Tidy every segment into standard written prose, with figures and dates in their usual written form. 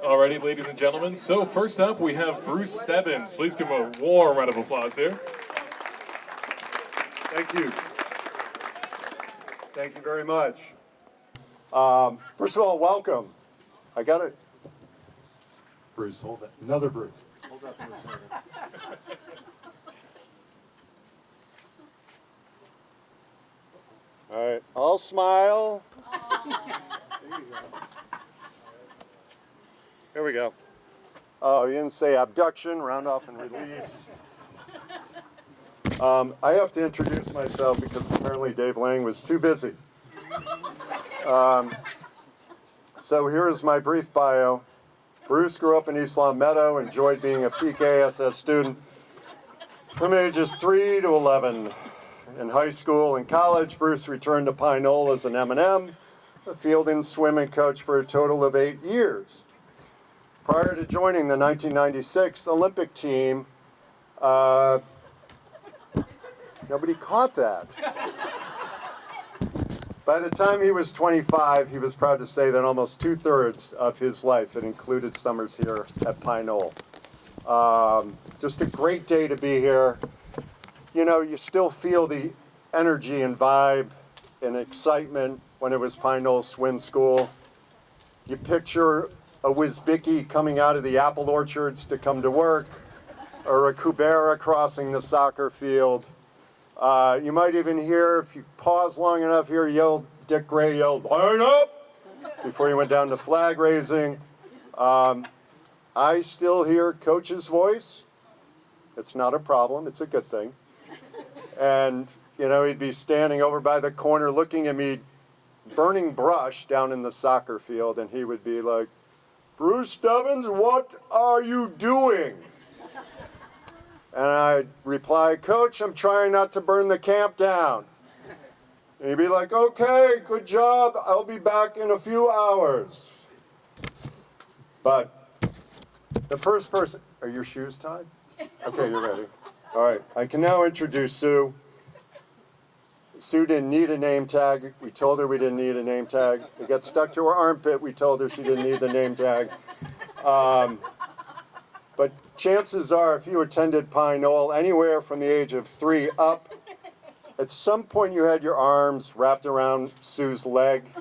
Alrighty, ladies and gentlemen. So first up, we have Bruce Stebbins. Please give him a warm round of applause here. Thank you. Thank you very much. First of all, welcome. I got it. Bruce, hold that. Another Bruce. Hold that for a second. All right, I'll smile. There you go. Here we go. Oh, you didn't say abduction, round off and release. I have to introduce myself because apparently Dave Lang was too busy. So here is my brief bio. Bruce grew up in East Long Meadow, enjoyed being a PKSS student from ages 3 to 11. In high school and college, Bruce returned to Pine Knoll as an M&M, a field and swimming coach for a total of 8 years. Prior to joining the 1996 Olympic team, nobody caught that. By the time he was 25, he was proud to say that almost 2/3 of his life had included summers here at Pine Knoll. Just a great day to be here. You know, you still feel the energy and vibe and excitement when it was Pine Knoll Swim School. You picture a Wizbicki coming out of the apple orchards to come to work, or a Kubera crossing the soccer field. You might even hear, if you pause long enough, Dick Gray yelled, "Line up!" before he went down to flag raising. I still hear Coach's voice. It's not a problem, it's a good thing. And, you know, he'd be standing over by the corner looking at me, burning brush down in the soccer field, and he would be like, "Bruce Stebbins, what are you doing?" And I'd reply, "Coach, I'm trying not to burn the camp down." And he'd be like, "Okay, good job. I'll be back in a few hours." But the first person, are your shoes tied? Okay, you're ready. All right, I can now introduce Sue. Sue didn't need a name tag. We told her we didn't need a name tag. It got stuck to her armpit. We told her she didn't need the name tag. But chances are, if you attended Pine Knoll anywhere from the age of 3 up, at some point you had your arms wrapped around Sue's leg.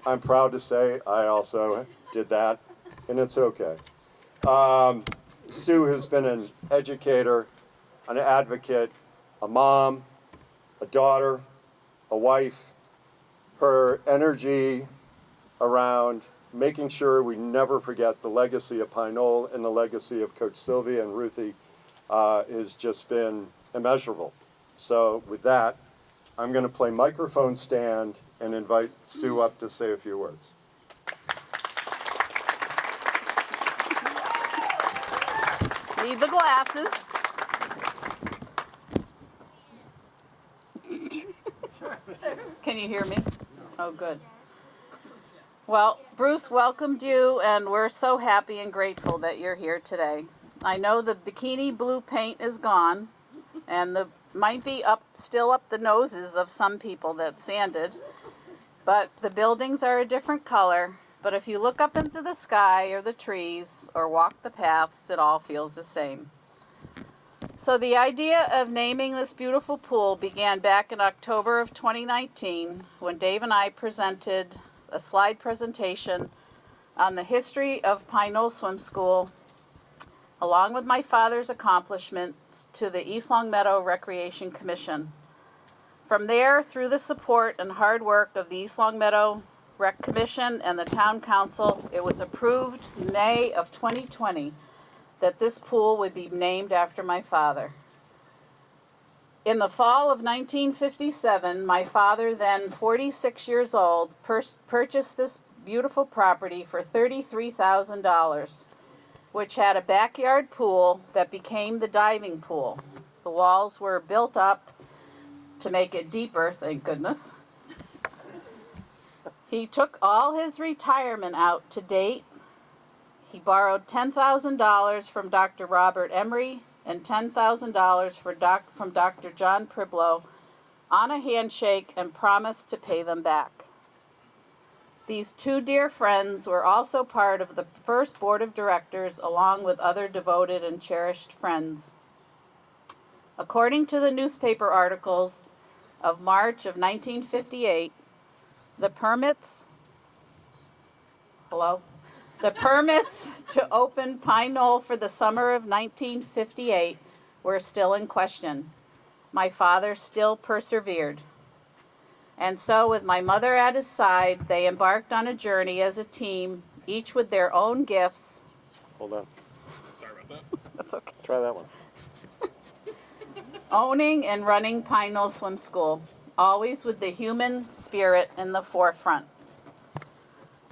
I'm proud to say I also did that, and it's okay. Sue has been an educator, an advocate, a mom, a daughter, a wife. Her energy around making sure we never forget the legacy of Pine Knoll and the legacy of Coach Sylvia and Ruthie has just been immeasurable. So with that, I'm going to play microphone stand and invite Sue up to say a few words. Need the glasses. Can you hear me? Oh, good. Well, Bruce welcomed you, and we're so happy and grateful that you're here today. I know the bikini blue paint is gone, and the might be still up the noses of some people that sanded, but the buildings are a different color. But if you look up into the sky or the trees or walk the paths, it all feels the same. So the idea of naming this beautiful pool began back in October of 2019 when Dave and I presented a slide presentation on the history of Pine Knoll Swim School, along with my father's accomplishments, to the East Long Meadow Recreation Commission. From there, through the support and hard work of the East Long Meadow Rec Commission and the Town Council, it was approved May of 2020 that this pool would be named after my father. In the fall of 1957, my father, then 46 years old, purchased this beautiful property for $33,000, which had a backyard pool that became the diving pool. The walls were built up to make it deeper, thank goodness. He took all his retirement out to date. He borrowed $10,000 from Dr. Robert Emery and $10,000 from Dr. John Priblo on a handshake and promised to pay them back. These two dear friends were also part of the first board of directors, along with other devoted and cherished friends. According to the newspaper articles of March of 1958, the permits to open Pine Knoll for the summer of 1958 were still in question. My father still persevered. And so, with my mother at his side, they embarked on a journey as a team, each with their own gifts. Hold on. Sorry about that. That's okay. Try that one. Owning and running Pine Knoll Swim School, always with the human spirit in the forefront.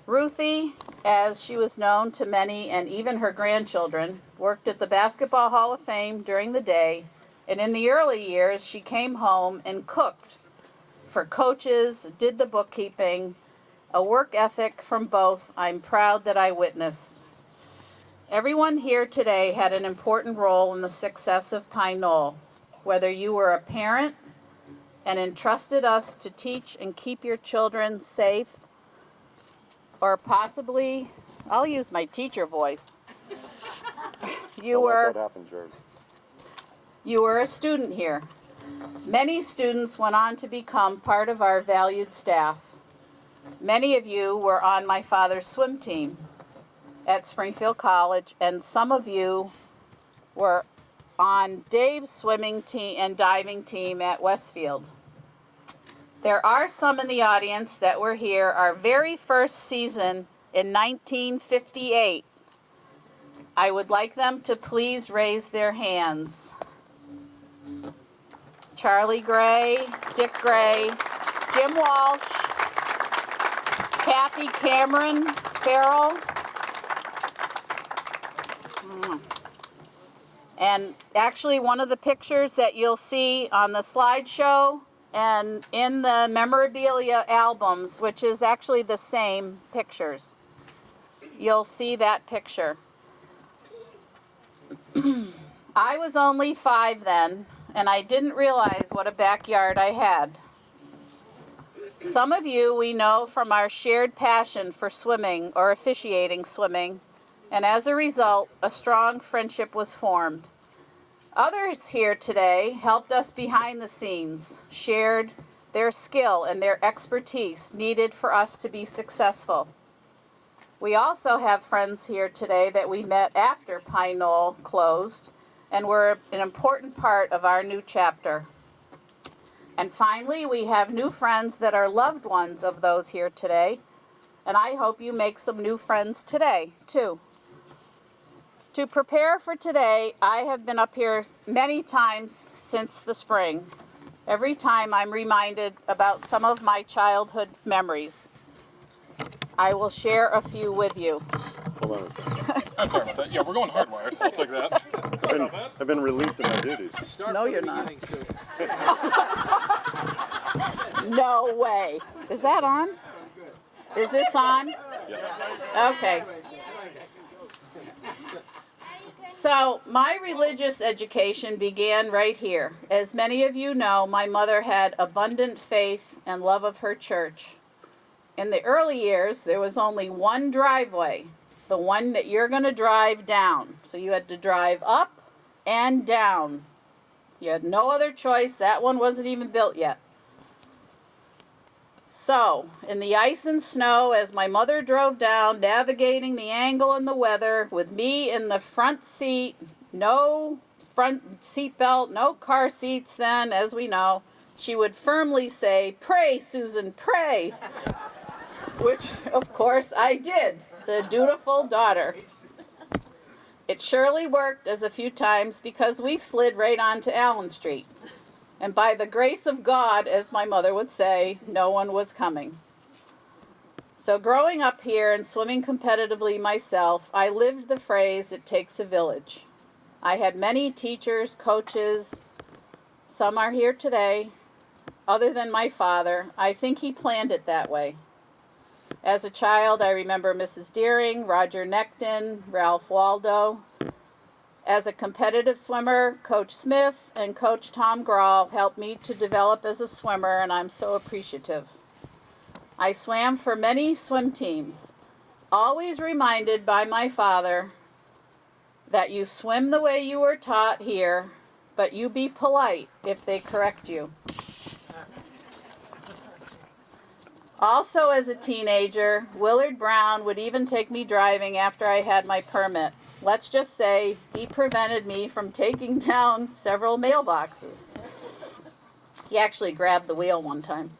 Ruthie, as she was known to many and even her grandchildren, worked at the Basketball Hall of Fame during the day, and in the early years she came home and cooked for coaches, did the bookkeeping, a work ethic from both I'm proud that I witnessed. Everyone here today had an important role in the success of Pine Knoll, whether you were a parent and entrusted us to teach and keep your children safe, or possibly, I'll use my teacher voice. You were a student here. Many students went on to become part of our valued staff. Many of you were on my father's swim team at Springfield College, and some of you were on Dave's swimming team and diving team at Westfield. There are some in the audience that were here our very first season in 1958. I would like them to please raise their hands. Charlie Gray, Dick Gray, Jim Walsh, Kathy Cameron Farrell, and actually one of the pictures that you'll see on the slideshow and in the memorabilia albums, which is actually the same pictures, you'll see that picture. I was only 5 then, and I didn't realize what a backyard I had. Some of you we know from our shared passion for swimming or officiating swimming, and as a result, a strong friendship was formed. Others here today helped us behind the scenes, shared their skill and their expertise needed for us to be successful. We also have friends here today that we met after Pine Knoll closed and were an important part of our new chapter. And finally, we have new friends that are loved ones of those here today, and I hope you make some new friends today, too. To prepare for today, I have been up here many times since the spring. Every time I'm reminded about some of my childhood memories. I will share a few with you. Hold on a second. I'm sorry about that. Yeah, we're going hardwired. I'll take that. Sorry about that. I've been relieved of my duties. No, you're not. No way. Is that on? Is this on? Yeah. Okay. So, my religious education began right here. As many of you know, my mother had abundant faith and love of her church. In the early years, there was only one driveway, the one that you're going to drive down. So you had to drive up and down. You had no other choice. That one wasn't even built yet. So, in the ice and snow, as my mother drove down, navigating the angle and the weather, with me in the front seat, no front seat belt, no car seats then, as we know, she would firmly say, "Pray, Susan, pray." Which, of course, I did, the dutiful daughter. It surely worked as a few times because we slid right onto Allen Street. And by the grace of God, as my mother would say, no one was coming. So growing up here and swimming competitively myself, I lived the phrase, "It takes a village." I had many teachers, coaches, some are here today, other than my father. I think he planned it that way. As a child, I remember Mrs. Deering, Roger Necton, Ralph Waldo. As a competitive swimmer, Coach Smith and Coach Tom Grawl helped me to develop as a swimmer, and I'm so appreciative. I swam for many swim teams, always reminded by my father that you swim the way you were taught here, but you be polite if they correct you. Also, as a teenager, Willard Brown would even take me driving after I had my permit. Let's just say he prevented me from taking down several mailboxes. He actually grabbed the wheel one time.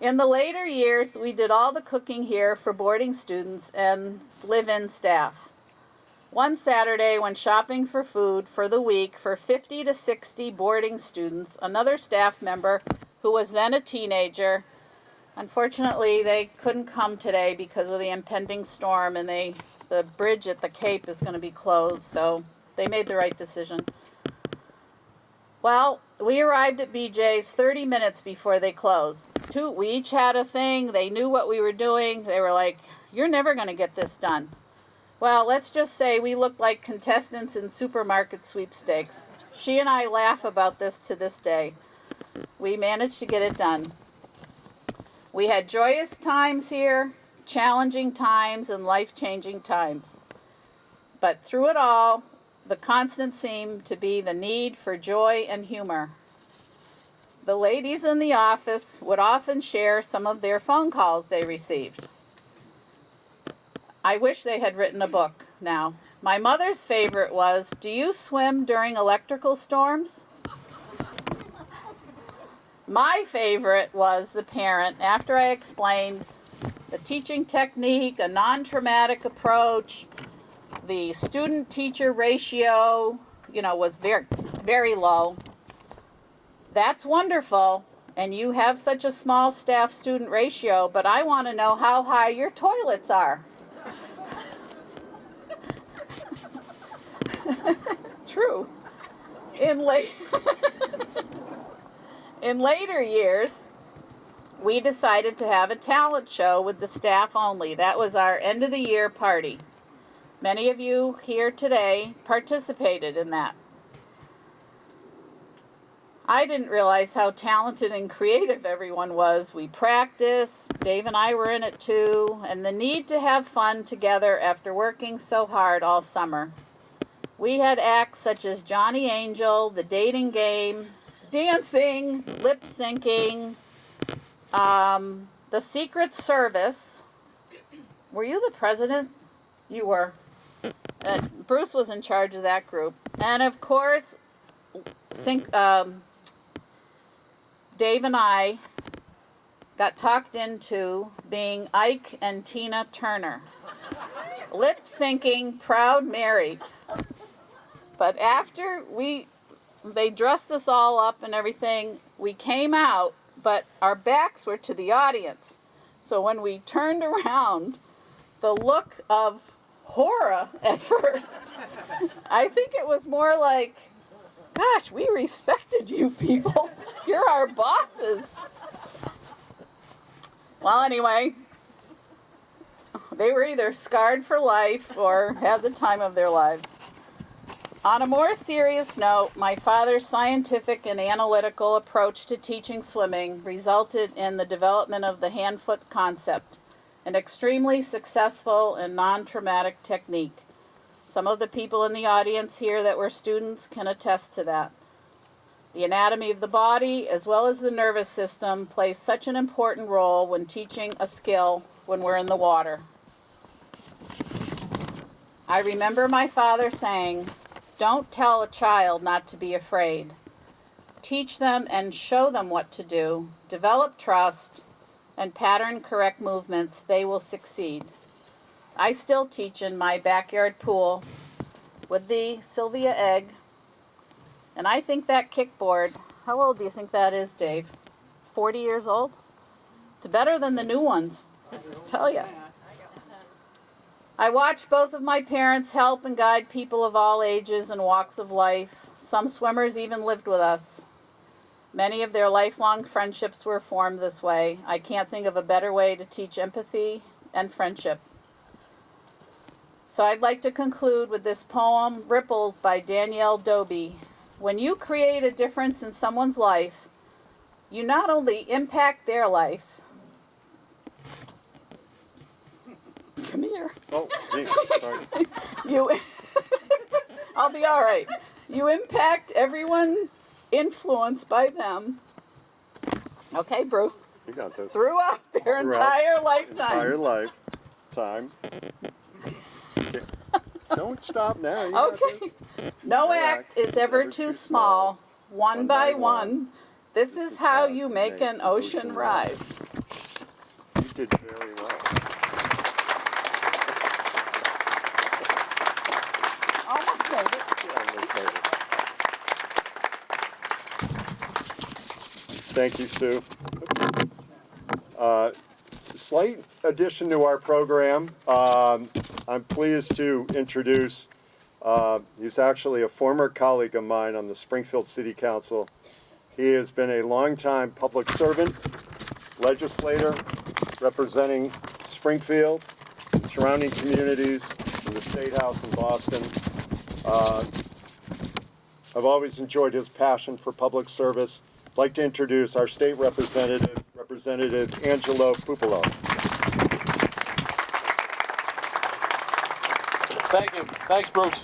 In the later years, we did all the cooking here for boarding students and live-in staff. One Saturday, when shopping for food for the week for 50 to 60 boarding students, another staff member who was then a teenager, unfortunately, they couldn't come today because of the impending storm, and the bridge at the Cape is going to be closed, so they made the right decision. Well, we arrived at BJ's 30 minutes before they closed. We each had a thing. They knew what we were doing. They were like, "You're never going to get this done." Well, let's just say we looked like contestants in supermarket sweepstakes. She and I laugh about this to this day. We managed to get it done. We had joyous times here, challenging times, and life-changing times. But through it all, the constant seemed to be the need for joy and humor. The ladies in the office would often share some of their phone calls they received. I wish they had written a book now. My mother's favorite was, "Do you swim during electrical storms?" My favorite was the parent, after I explained the teaching technique, a non-traumatic approach, the student-teacher ratio, was very, very low. "That's wonderful, and you have such a small staff-student ratio, but I want to know how high your toilets are." True. In later years, we decided to have a talent show with the staff only. That was our end-of-the-year party. Many of you here today participated in that. I didn't realize how talented and creative everyone was. We practiced, Dave and I were in it too, and the need to have fun together after working so hard all summer. We had acts such as Johnny Angel, the dating game, dancing, lip syncing, the Secret Service. Were you the president? You were. Bruce was in charge of that group. And of course, Dave and I got talked into being Ike and Tina Turner. Lip syncing Proud Mary. But after they dressed us all up and everything, we came out, but our backs were to the audience. So when we turned around, the look of horror at first, I think it was more like, "Gosh, we respected you people. You're our bosses." Well, anyway, they were either scarred for life or had the time of their lives. On a more serious note, my father's scientific and analytical approach to teaching swimming resulted in the development of the hand-foot concept, an extremely successful and non-traumatic technique. Some of the people in the audience here that were students can attest to that. The anatomy of the body, as well as the nervous system, plays such an important role when teaching a skill when we're in the water. I remember my father saying, "Don't tell a child not to be afraid. Teach them and show them what to do. Develop trust and pattern correct movements. They will succeed." I still teach in my backyard pool with the Sylvia egg. And I think that kickboard, how old do you think that is, Dave? 40 years old? It's better than the new ones, I tell you. I watched both of my parents help and guide people of all ages and walks of life. Some swimmers even lived with us. Many of their lifelong friendships were formed this way. I can't think of a better way to teach empathy and friendship. So I'd like to conclude with this poem, Ripples by Danielle Dobie. When you create a difference in someone's life, you not only impact their life, here. Oh, gee, sorry. You, I'll be all right. You impact everyone influenced by them. Okay, Bruce. You got this. Throughout their entire lifetime. Entire lifetime. Okay. Don't stop now. You got Okay. this. No act is ever too small. One by one. This is how you make an ocean rise. You did very well. Almost made it. Thank you, Sue. Slight addition to our program. I'm pleased to introduce, he's actually a former colleague of mine on the Springfield City Council. He has been a longtime public servant, legislator, representing Springfield, and surrounding communities, in the State House in Boston. I've always enjoyed his passion for public service. I'd like to introduce our state representative, Representative Angelo Pupolo. Thank you. Thanks, Bruce.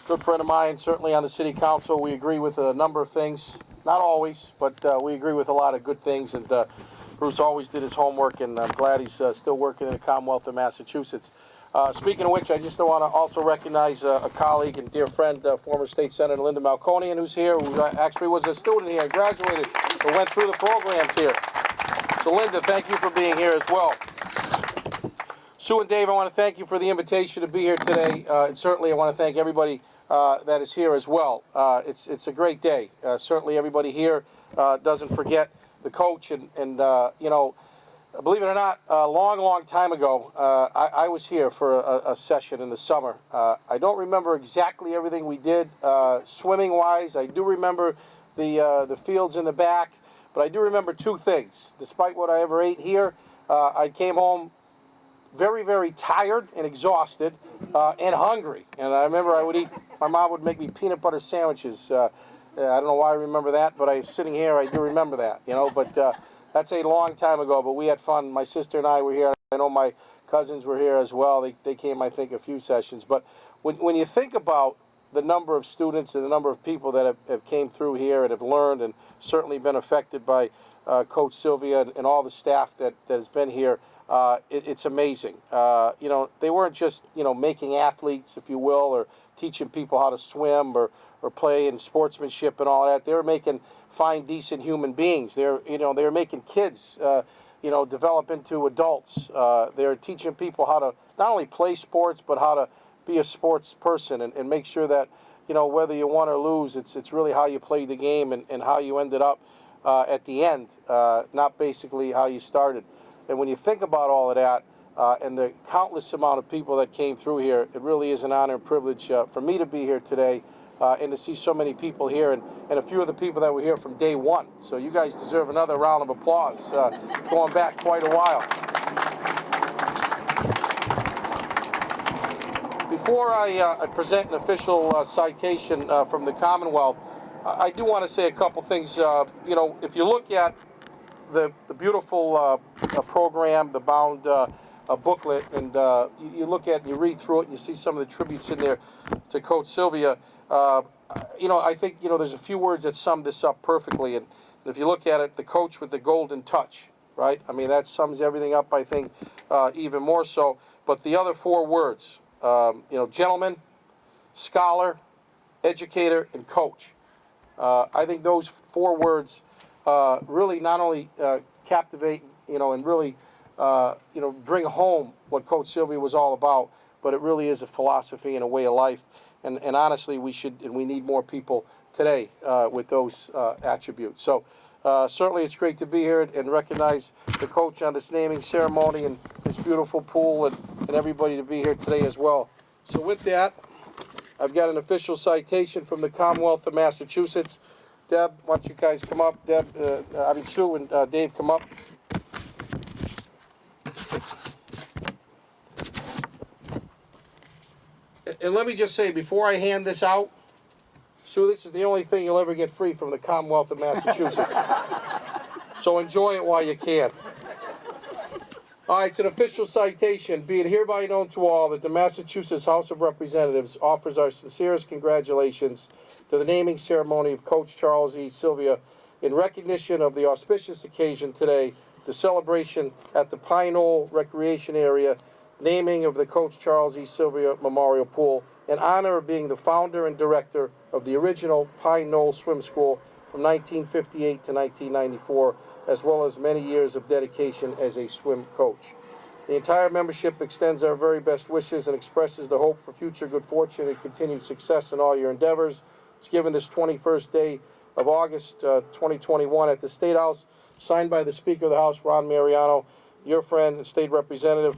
Good friend of mine, certainly on the city council. We agree with a number of things. Not always, but we agree with a lot of good things. And Bruce always did his homework, and I'm glad he's still working in the Commonwealth of Massachusetts. Speaking of which, I just want to also recognize a colleague and dear friend, former State Senator Linda Malconian, who's here, who actually was a student here, graduated, and went through the programs here. So Linda, thank you for being here as well. Sue and Dave, I want to thank you for the invitation to be here today. And certainly I want to thank everybody that is here as well. It's a great day. Certainly everybody here doesn't forget the coach, and you know, believe it or not, a long time ago, I was here for a session in the summer. I don't remember exactly everything we did swimming-wise. I do remember the fields in the back, but I do remember two things. Despite what I ever ate here, I came home very tired and exhausted and hungry. And I remember my mom would make me peanut butter sandwiches. I don't know why I remember that, but I was sitting here, I do remember that, you know, but that's a long time ago, but we had fun. My sister and I were here. I know my cousins were here as well. They came, I think, a few sessions. But when you think about the number of students and the number of people that have came through here and have learned and certainly been affected by Coach Sylvia and all the staff that has been here, it's amazing. You know, they weren't just, you know, making athletes, if you will, or teaching people how to swim or play in sportsmanship and all that. They were making fine, decent human beings. They were making kids, you know, develop into adults. They were teaching people how to not only play sports, but how to be a sports person and make sure that, you know, whether you won or lose, it's really how you played the game and how you ended up at the end, not basically how you started. And when you think about all of that and the countless amount of people that came through here, it really is an honor and privilege for me to be here today and to see so many people here and a few of the people that were here from day one. So you guys deserve another round of applause, going back quite a while. Before I present an official citation from the Commonwealth, I do want to say a couple things. You know, if you look at the beautiful program, the bound booklet, and you look at it and you read through it and you see some of the tributes in there to Coach Sylvia, you know, I think, you know, there's a few words that sum this up perfectly. And if you look at it, the coach with the golden touch, right? I mean, that sums everything up, I think, even more so. But the other four words, you know, gentleman, scholar, educator, and coach. I think those four words really not only captivate, you know, and really, you know, bring home what Coach Sylvia was all about, but it really is a philosophy and a way of life. And honestly, we should and we need more people today with those attributes. So certainly it's great to be here and recognize the coach on this naming ceremony and this beautiful pool and everybody to be here today as well. So with that, I've got an official citation from the Commonwealth of Massachusetts. Deb, why don't you guys come up? Sue and Dave, come up. And let me just say, before I hand this out, Sue, this is the only thing you'll ever get free from the Commonwealth of Massachusetts. So enjoy it while you can. All right, it's an official citation. Be it hereby known to all that the Massachusetts House of Representatives offers our sincerest congratulations to the naming ceremony of Coach Charles E. Sylvia in recognition of the auspicious occasion today, the celebration at the Pine Knoll Recreation Area, naming of the Coach Charles E. Sylvia Memorial Pool, in honor of being the founder and director of the original Pine Knoll Swim School from 1958 to 1994, as well as many years of dedication as a swim coach. The entire membership extends our very best wishes and expresses the hope for future good fortune and continued success in all your endeavors. It's given this 21st day of August 2021 at the State House, signed by the Speaker of the House, Ron Mariano, your friend and state representative,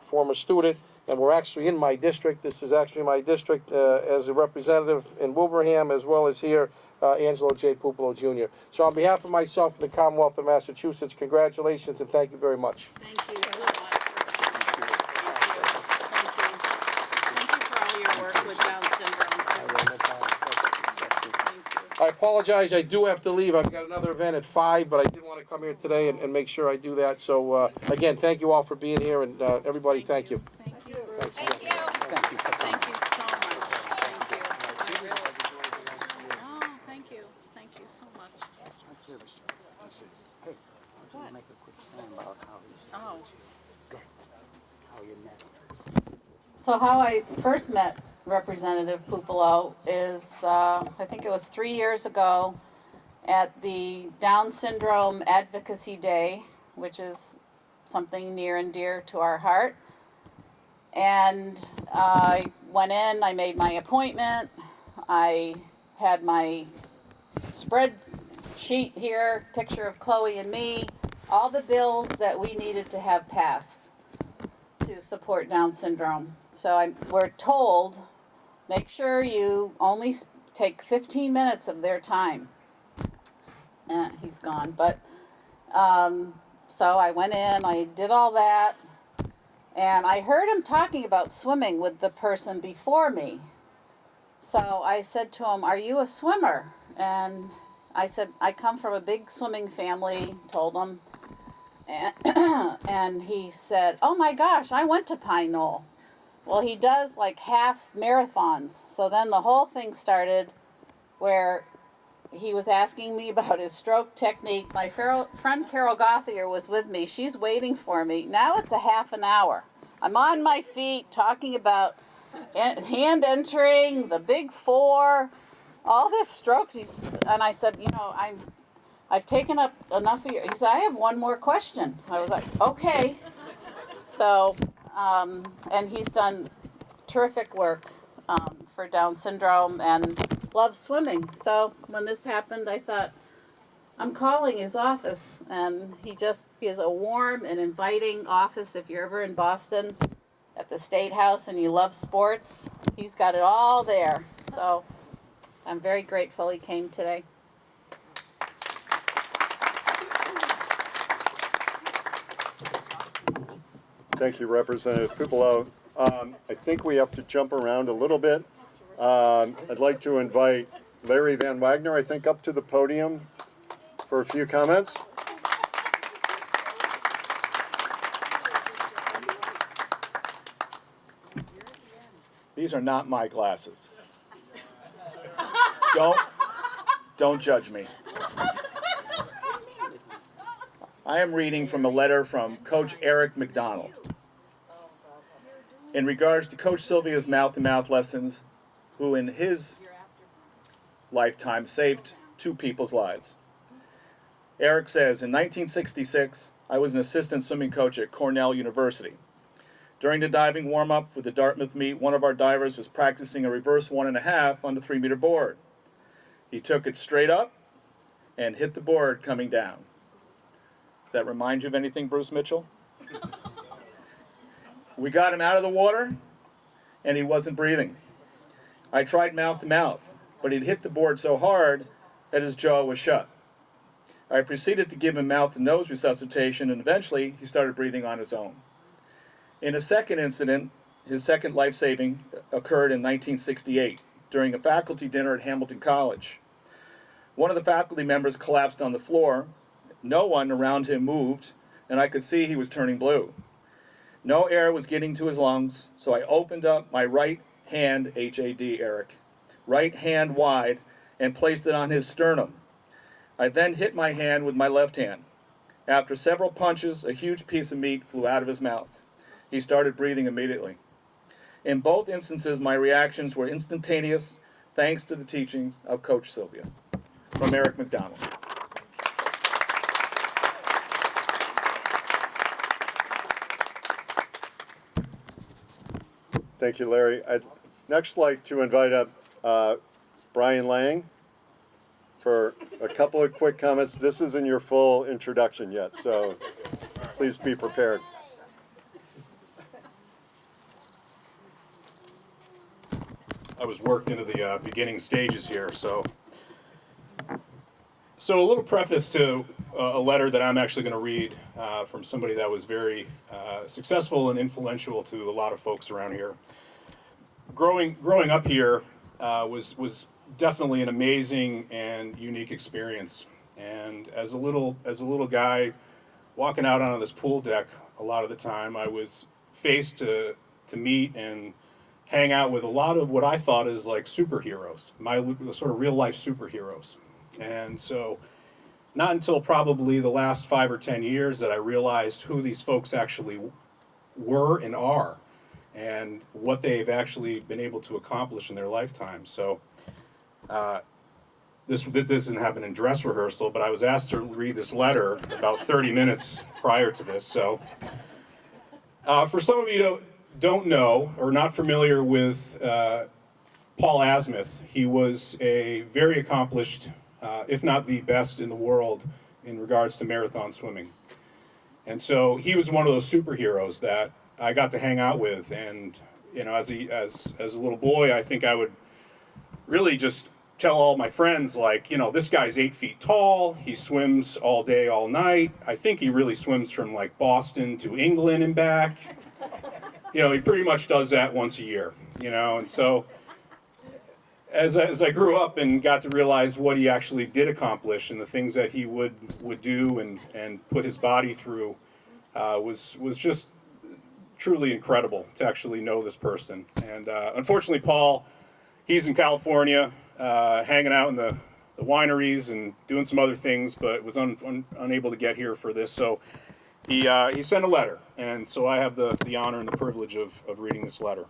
former student, and we're actually in my district. This is actually my district as a representative in Wilbraham, as well as here, Angelo J. Pupolo Jr. So on behalf of myself and the Commonwealth of Massachusetts, congratulations and thank you very much. Thank you so much. Thank you for all your work with Down syndrome. I apologize, I do have to leave. I've got another event at 5, but I did want to come here today and make sure I do that. So again, thank you all for being here, and everybody, thank you. Thank you, Bruce. Thank you. Thank you so much. Thank you. I really. Oh, thank you. Thank you so much. What? Make a quick thing about Oh. how you met. So how I first met Representative Pupolo is, I think it was 3 years ago at the Down Syndrome Advocacy Day, which is something near and dear to our heart. And I went in, I made my appointment, I had my spreadsheet here, picture of Chloe and me, all the bills that we needed to have passed to support Down syndrome. So we're told, make sure you only take 15 minutes of their time. He's gone, but so I went in, I did all that, and I heard him talking about swimming with the person before me. So I said to him, "Are you a swimmer?" And I said, "I come from a big swimming family," told him. And he said, "Oh my gosh, I went to Pine Knoll." Well, he does like half marathons. So then the whole thing started where he was asking me about his stroke technique. My friend Carol Gothier was with me. She's waiting for me. Now it's a half an hour. I'm on my feet talking about hand entering, the big four, all this stroke. And I said, I've taken up enough of your. He said, "I have one more question." I was like, "Okay." So, and he's done terrific work for Down syndrome and loves swimming. So when this happened, I thought, I'm calling his office, and he is a warm and inviting office. If you're ever in Boston at the State House and you love sports, he's got it all there. So I'm very grateful he came today. Thank you, Representative Pupolo. I think we have to jump around a little bit. I'd like to invite Larry Van Wagner, I think, up to the podium for a few comments. These are not my glasses. Don't judge me. I am reading from a letter from Coach Eric McDonald in regards to Coach Sylvia's mouth-to-mouth lessons, who in his lifetime saved 2 people's lives. Eric says, "In 1966, I was an assistant swimming coach at Cornell University. During the diving warm-up for the Dartmouth meet, one of our divers was practicing a reverse 1.5 on the 3-meter board. He took it straight up and hit the board coming down." Does that remind you of anything, Bruce Mitchell? We got him out of the water, and he wasn't breathing. I tried mouth-to-mouth, but he'd hit the board so hard that his jaw was shut. I proceeded to give him mouth-to-nose resuscitation, and eventually he started breathing on his own. In a second incident, his second life-saving occurred in 1968 during a faculty dinner at Hamilton College. One of the faculty members collapsed on the floor. No one around him moved, and I could see he was turning blue. No air was getting to his lungs, so I opened up my right hand, H-A-D, Eric, right hand wide, and placed it on his sternum. I then hit my hand with my left hand. After several punches, a huge piece of meat flew out of his mouth. He started breathing immediately. In both instances, my reactions were instantaneous, thanks to the teachings of Coach Sylvia. From Eric McDonald. Thank you, Larry. I'd next like to invite up Brian Lang for a couple of quick comments. This isn't your full introduction yet, so please be prepared. I was worked into the beginning stages here, so a little preface to a letter that I'm actually going to read from somebody that was very successful and influential to a lot of folks around here. Growing up here was definitely an amazing and unique experience. And as a little guy walking out on this pool deck, a lot of the time I was faced to meet and hang out with a lot of what I thought is like superheroes, my sort of real life superheroes. And so not until probably the last 5 or 10 years that I realized who these folks actually were and are, and what they've actually been able to accomplish in their lifetime. So this doesn't happen in dress rehearsal, but I was asked to read this letter about 30 minutes prior to this. So for some of you who don't know or not familiar with Paul Azimuth, he was a very accomplished, if not the best in the world in regards to marathon swimming. And so he was one of those superheroes that I got to hang out with. And you know, as a little boy, I think I would really just tell all my friends, like, you know, this guy's 8 feet tall, he swims all day, all night. I think he really swims from like Boston to England and back. You know, he pretty much does that once a year, you know. And so as I grew up and got to realize what he actually did accomplish and the things that he would do and put his body through, was just truly incredible to actually know this person. And unfortunately, Paul, he's in California, hanging out in the wineries and doing some other things, but was unable to get here for this. So he sent a letter, and so I have the honor and the privilege of reading this letter.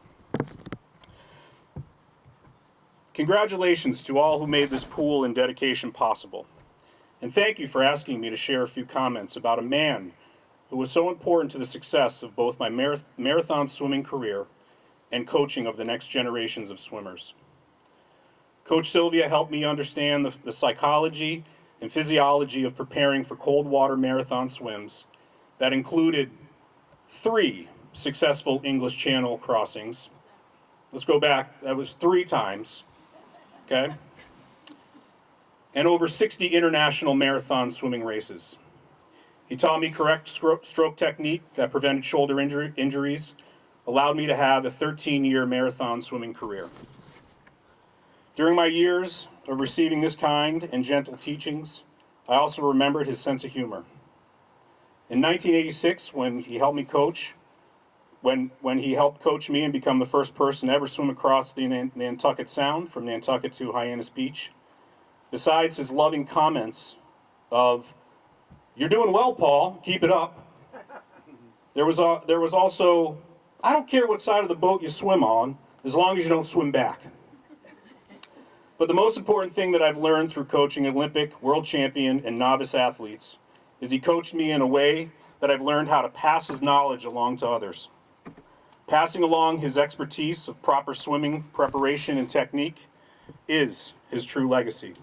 Congratulations to all who made this pool and dedication possible. And thank you for asking me to share a few comments about a man who was so important to the success of both my marathon swimming career and coaching of the next generations of swimmers. Coach Sylvia helped me understand the psychology and physiology of preparing for cold water marathon swims that included 3 successful English Channel crossings. Let's go back, that was 3 times, okay? And over 60 international marathon swimming races. He taught me correct stroke technique that prevented shoulder injuries, allowed me to have a 13-year marathon swimming career. During my years of receiving this kind and gentle teachings, I also remembered his sense of humor. In 1986, when he helped me coach, when he helped coach me and become the first person to ever swim across the Nantucket Sound from Nantucket to Hyannis Beach, besides his loving comments of, "You're doing well, Paul, keep it up," there was also, "I don't care what side of the boat you swim on, as long as you don't swim back." But the most important thing that I've learned through coaching Olympic, world champion, and novice athletes is he coached me in a way that I've learned how to pass his knowledge along to others. Passing along his expertise of proper swimming preparation and technique is his true legacy.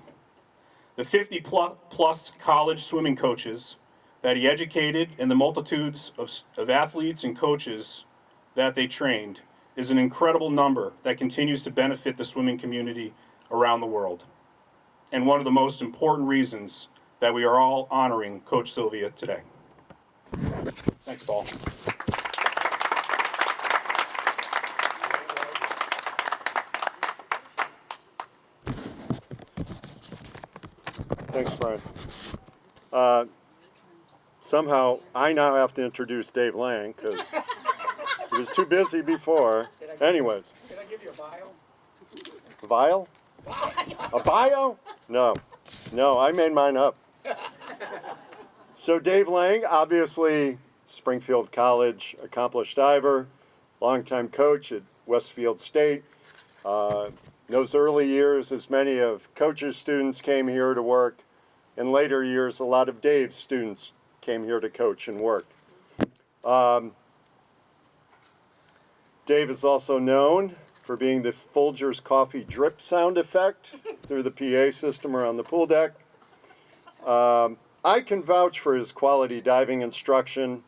The 50-plus college swimming coaches that he educated and the multitudes of athletes and coaches that they trained is an incredible number that continues to benefit the swimming community around the world, and one of the most important reasons that we are all honoring Coach Sylvia today. Thanks, Paul. Thanks, Brian. Somehow, I now have to introduce Dave Lang, because He was too busy before. Anyways. Did I give you a bio? Vial? A bio? No. No, I made mine up. So Dave Lang, obviously Springfield College accomplished diver, longtime coach at Westfield State. In those early years, as many of Coach's students came here to work. In later years, a lot of Dave's students came here to coach and work. Dave is also known for being the Folgers coffee drip sound effect through the PA system around the pool deck. I can vouch for his quality diving instruction.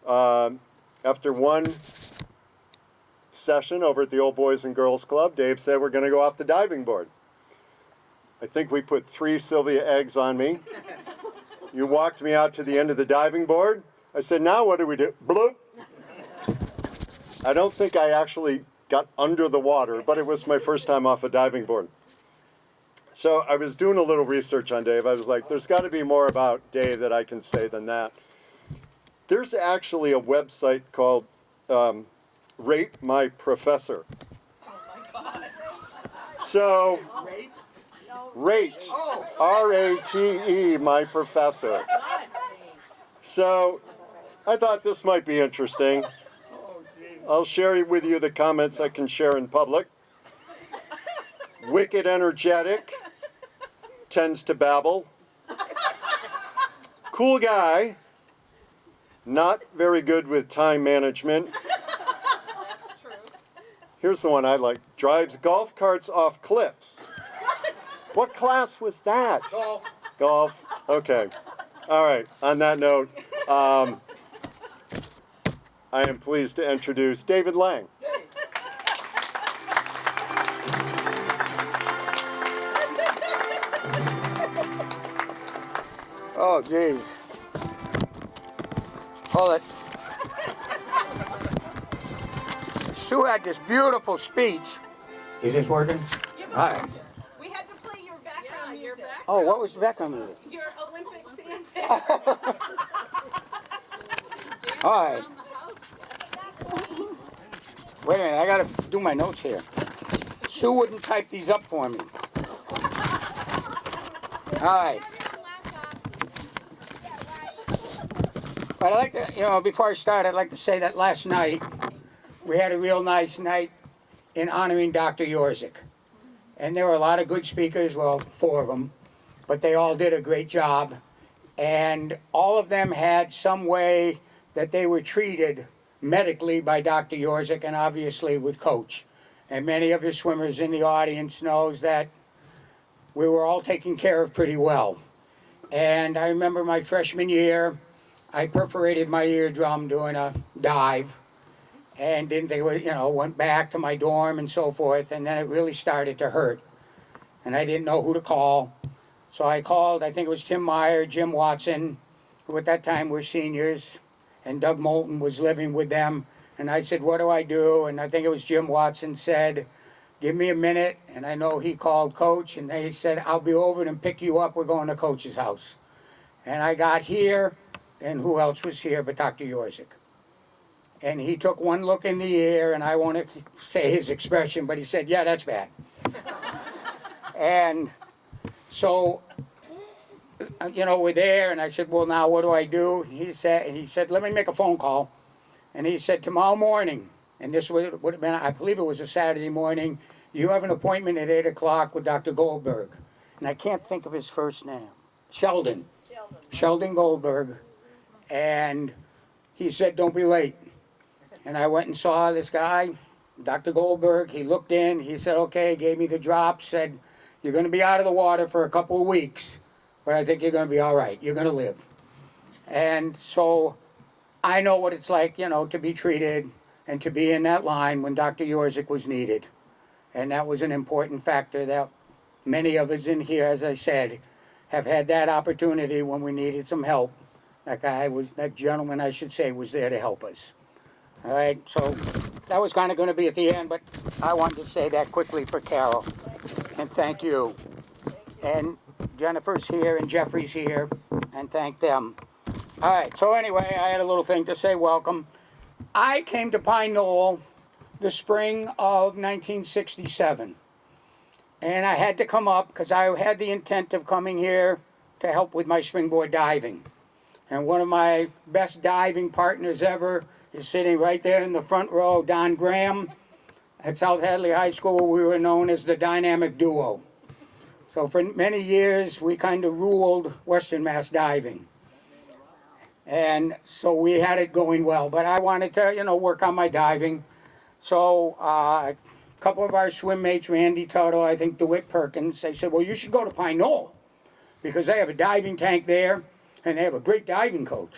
After one session over at the Old Boys and Girls Club, Dave said, we're gonna go off the diving board. I think we put 3 Sylvia eggs on me. You walked me out to the end of the diving board. I said, now what do we do? Bloop. I don't think I actually got under the water, but it was my first time off a diving board. So I was doing a little research on Dave. I was like, there's got to be more about Dave that I can say than that. There's actually a website called Rate My Professor. Oh my God. So, Rape? rate, R-A-T-E, my professor. So I thought this might be interesting. I'll share with you the comments I can share in public. Wicked energetic, tends to babble. Cool guy, not very good with time management. That's true. Here's the one I like. Drives golf carts off cliffs. What class was that? Golf. Golf. Okay. All right. On that note, I am pleased to introduce David Lang. Oh, geez. Hold it. Sue had this beautiful speech. Is this working? All right. We had to play your background music. Oh, what was the background music? Your Olympic fanfare. All right. Wait a minute, I gotta do my notes here. Sue wouldn't type these up for me. All right. But I'd like to, before I start, I'd like to say that last night, we had a real nice night in honoring Dr. Yorzik. And there were a lot of good speakers, well, 4 of them, but they all did a great job. And all of them had some way that they were treated medically by Dr. Yorzik and obviously with Coach. And many of your swimmers in the audience knows that we were all taken care of pretty well. And I remember my freshman year, I perforated my eardrum doing a dive and didn't think it was, went back to my dorm and so forth, and then it really started to hurt. And I didn't know who to call. So I called, I think it was Tim Meyer, Jim Watson, who at that time were seniors, and Doug Moulton was living with them. And I said, what do I do? And I think it was Jim Watson said, give me a minute. And I know he called Coach, and they said, I'll be over and pick you up. We're going to Coach's house. And I got here, and who else was here but Dr. Yorzik? And he took one look in the air, and I won't say his expression, but he said, yeah, that's bad. And so, we're there, and I said, well, now what do I do? He said, let me make a phone call. And he said, tomorrow morning, and this would have been, I believe it was a Saturday morning, you have an appointment at 8 o'clock with Dr. Goldberg. And I can't think of his first name. Sheldon Goldberg. And he said, don't be late. And I went and saw this guy, Dr. Goldberg. He looked in, he said, okay, gave me the drops, said, you're going to be out of the water for a couple of weeks, but I think you're going to be all right. You're going to live. And so I know what it's like, to be treated and to be in that line when Dr. Yorzik was needed. And that was an important factor that many of us in here, as I said, have had that opportunity when we needed some help. That gentleman, I should say, was there to help us. All right, so that was kind of going to be at the end, but I wanted to say that quickly for Carol. And thank you. And Jennifer's here and Jeffrey's here, and thank them. All right, so anyway, I had a little thing to say welcome. I came to Pine Knoll the spring of 1967. And I had to come up because I had the intent of coming here to help with my springboard diving. And one of my best diving partners ever is sitting right there in the front row, Don Graham. At South Hadley High School, we were known as the Dynamic Duo. So for many years, we kind of ruled Western Mass diving. And so we had it going well. But I wanted to, work on my diving. So a couple of our swim mates, Randy Tuttle, I think DeWitt Perkins, they said, well, you should go to Pine Knoll because they have a diving tank there and they have a great diving coach.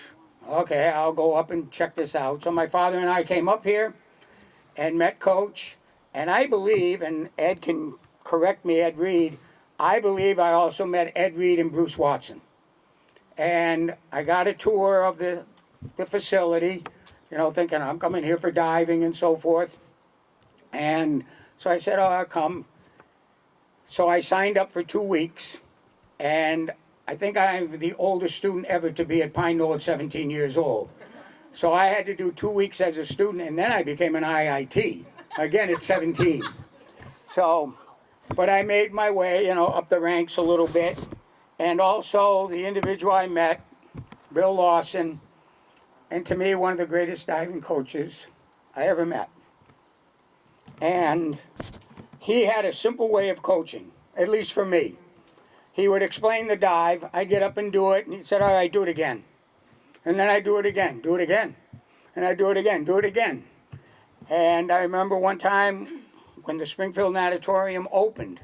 Okay, I'll go up and check this out. So my father and I came up here and met Coach. And I believe, and Ed can correct me, Ed Reed, I believe I also met Ed Reed and Bruce Watson. And I got a tour of the facility, thinking I'm coming here for diving and so forth. And so I said, oh, I'll come. So I signed up for 2 weeks. And I think I'm the oldest student ever to be at Pine Knoll at 17 years old. So I had to do 2 weeks as a student, and then I became an IIT, again at 17. So, but I made my way, up the ranks a little bit. And also the individual I met, Bill Lawson, and to me, one of the greatest diving coaches I ever met. And he had a simple way of coaching, at least for me. He would explain the dive, I'd get up and do it, and he said, all right, do it again. And then I'd do it again, and I'd do it again, do it again. And I remember one time when the Springfield Natatorium opened,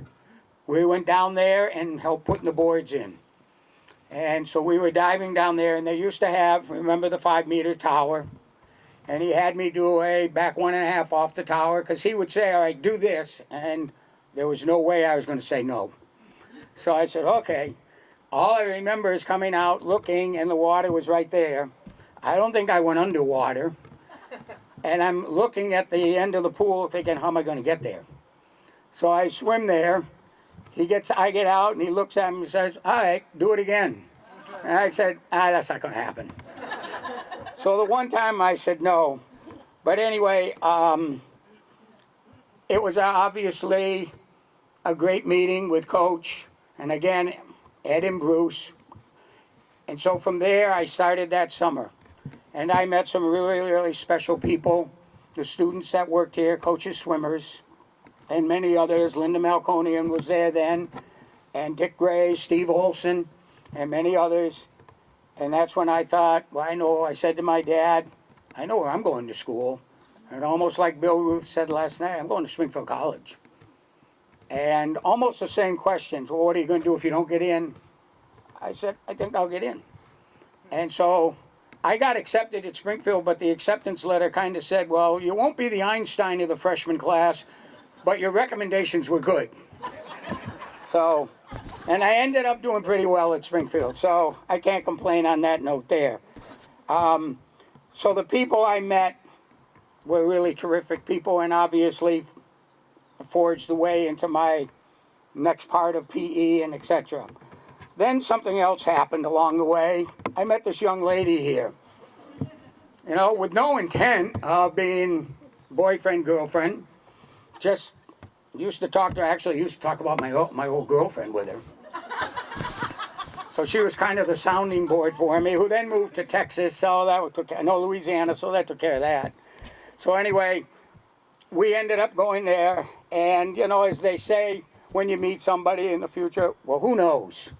we went down there and helped putting the boards in. And so we were diving down there, and they used to have, remember the 5-meter tower? And he had me do a back 1.5 off the tower, because he would say, all right, do this. And there was no way I was going to say no. So I said, okay. All I remember is coming out, looking, and the water was right there. I don't think I went underwater. And I'm looking at the end of the pool thinking, how am I going to get there? So I swim there. I get out, and he looks at me and says, all right, do it again. And I said, that's not going to happen. So the one time I said no. But anyway, it was obviously a great meeting with Coach. And again, Ed and Bruce. And so from there, I started that summer. And I met some really, really special people, the students that worked here, Coach's Swimmers, and many others. Linda Malconian was there then, and Dick Gray, Steve Olson, and many others. And that's when I thought, I said to my dad, I know where I'm going to school. And almost like Bill Ruth said last night, I'm going to Springfield College. And almost the same questions. Well, what are you going to do if you don't get in? I said, I think I'll get in. And so I got accepted at Springfield, but the acceptance letter kind of said, well, you won't be the Einstein of the freshman class, but your recommendations were good. So, and I ended up doing pretty well at Springfield, so I can't complain on that note there. So the people I met were really terrific people, and obviously forged the way into my next part of PE and etc. Then something else happened along the way. I met this young lady here, with no intent of being boyfriend, girlfriend. Just used to talk about my old girlfriend with her. So she was kind of the sounding board for me, who then moved to Texas, Louisiana, so that took care of that. So anyway, we ended up going there, and as they say, when you meet somebody in the future, well, who knows?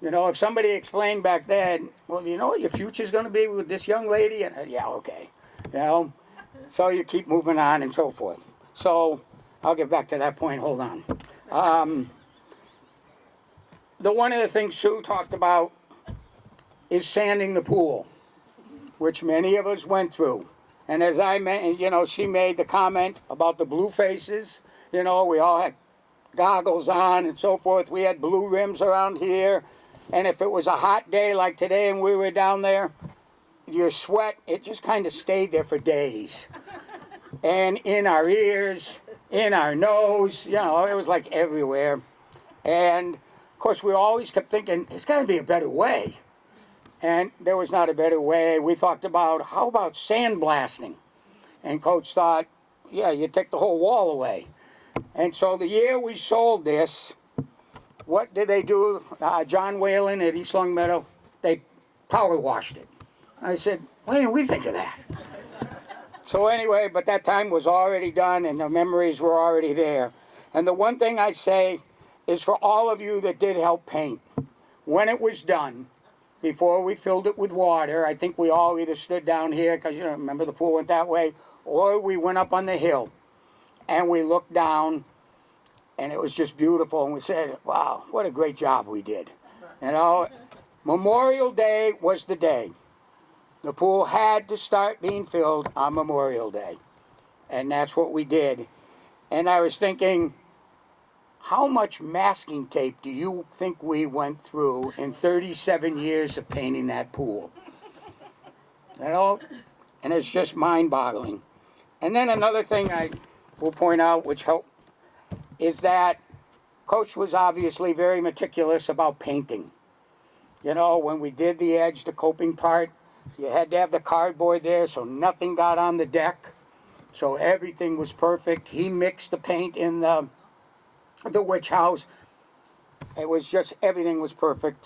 If somebody explained back then, well, you know what your future's going to be with this young lady? And yeah, okay. So you keep moving on and so forth. So I'll get back to that point. Hold on. One of the things Sue talked about is sanding the pool, which many of us went through. And as she made the comment about the blue faces. We all had goggles on and so forth. We had blue rims around here. And if it was a hot day like today and we were down there, your sweat, it just kind of stayed there for days. And in our ears, in our nose, it was like everywhere. And of course, we always kept thinking, there's got to be a better way. And there was not a better way. We talked about, how about sandblasting? And Coach thought, yeah, you take the whole wall away. And so the year we sold this, what did they do? John Whalen at East Long Meadow, they power washed it. I said, why didn't we think of that? So anyway, but that time was already done and the memories were already there. And the one thing I say is for all of you that did help paint, when it was done, before we filled it with water, I think we all either stood down here, because you know, remember the pool went that way, or we went up on the hill and we looked down and it was just beautiful. And we said, wow, what a great job we did. You know, Memorial Day was the day. The pool had to start being filled on Memorial Day. And that's what we did. And I was thinking, how much masking tape do you think we went through in 37 years of painting that pool? You know, and it's just mind-boggling. And then another thing I will point out, which helped, is that Coach was obviously very meticulous about painting. You know, when we did the edge, the coping part, you had to have the cardboard there so nothing got on the deck. So everything was perfect. He mixed the paint in the witch house. It was just, everything was perfect.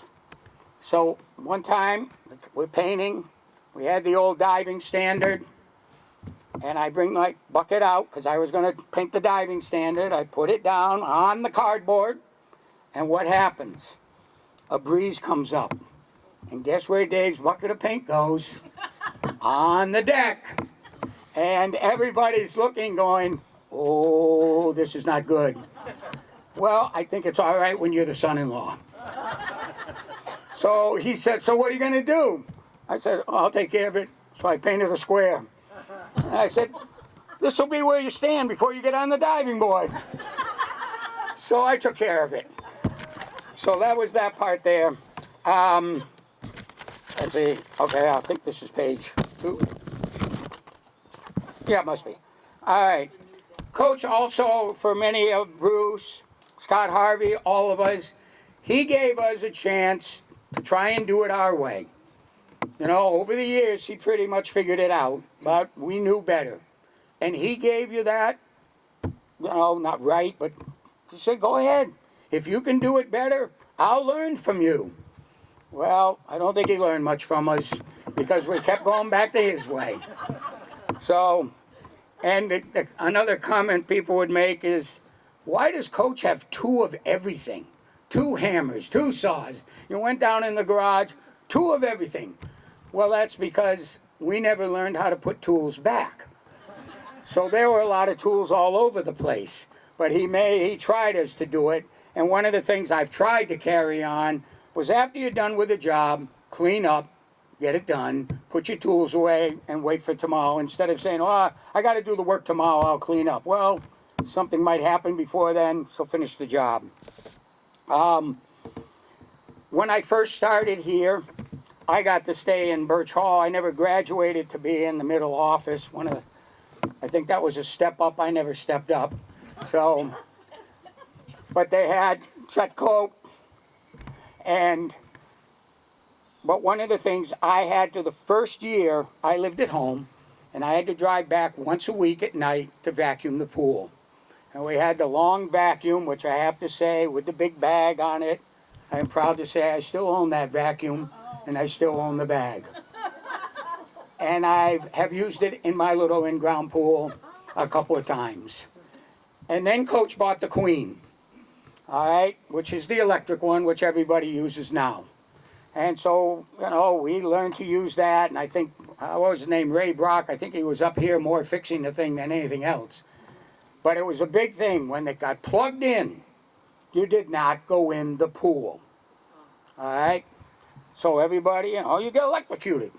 So one time, we're painting, we had the old diving standard, and I bring my bucket out, because I was going to paint the diving standard. I put it down on the cardboard, and what happens? A breeze comes up. And guess where Dave's bucket of paint goes? On the deck. And everybody's looking, going, oh, this is not good. Well, I think it's all right when you're the son-in-law. So he said, so what are you going to do? I said, oh, I'll take care of it. So I painted a square. And I said, this will be where you stand before you get on the diving board. So I took care of it. So that was that part there. Let's see. Okay, I think this is page 2. Yeah, it must be. All right. Coach also, for many of Bruce, Scott Harvey, all of us, he gave us a chance to try and do it our way. You know, over the years, he pretty much figured it out, but we knew better. And he gave you that, you know, not right, but he said, go ahead. If you can do it better, I'll learn from you. Well, I don't think he learned much from us because we kept going back to his way. So, and another comment people would make is, why does Coach have 2 of everything? 2 hammers, 2 saws. You went down in the garage, 2 of everything. Well, that's because we never learned how to put tools back. So there were a lot of tools all over the place. But he tried us to do it. And one of the things I've tried to carry on was after you're done with a job, clean up, get it done, put your tools away, and wait for tomorrow. Instead of saying, oh, I got to do the work tomorrow, I'll clean up. Well, something might happen before then, so finish the job. When I first started here, I got to stay in Birch Hall. I never graduated to be in the middle office. I think that was a step up. I never stepped up. So, but they had Chet Cloak. But one of the things I had to the first year, I lived at home, and I had to drive back once a week at night to vacuum the pool. And we had the long vacuum, which I have to say, with the big bag on it. I am proud to say I still own that vacuum, and I still own the bag. And I have used it in my little in-ground pool a couple of times. And then Coach bought the Queen, all right, which is the electric one, which everybody uses now. And so, you know, we learned to use that, and I think, what was his name, Ray Brock, I think he was up here more fixing the thing than anything else. But it was a big thing. When it got plugged in, you did not go in the pool, all right? So everybody, you know, you get electrocuted.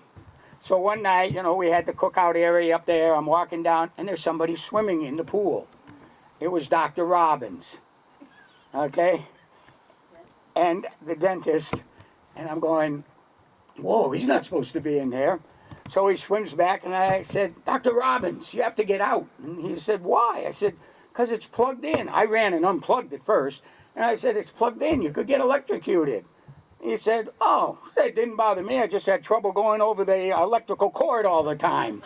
So one night, you know, we had the cookout area up there. I'm walking down, and there's somebody swimming in the pool. It was Dr. Robbins, okay? And the dentist, and I'm going, whoa, he's not supposed to be in there. So he swims back, and I said, Dr. Robbins, you have to get out. And he said, why? I said, because it's plugged in. I ran and unplugged it first, and I said, it's plugged in. You could get electrocuted. He said, oh, it didn't bother me. I just had trouble going over the electrical cord all the time.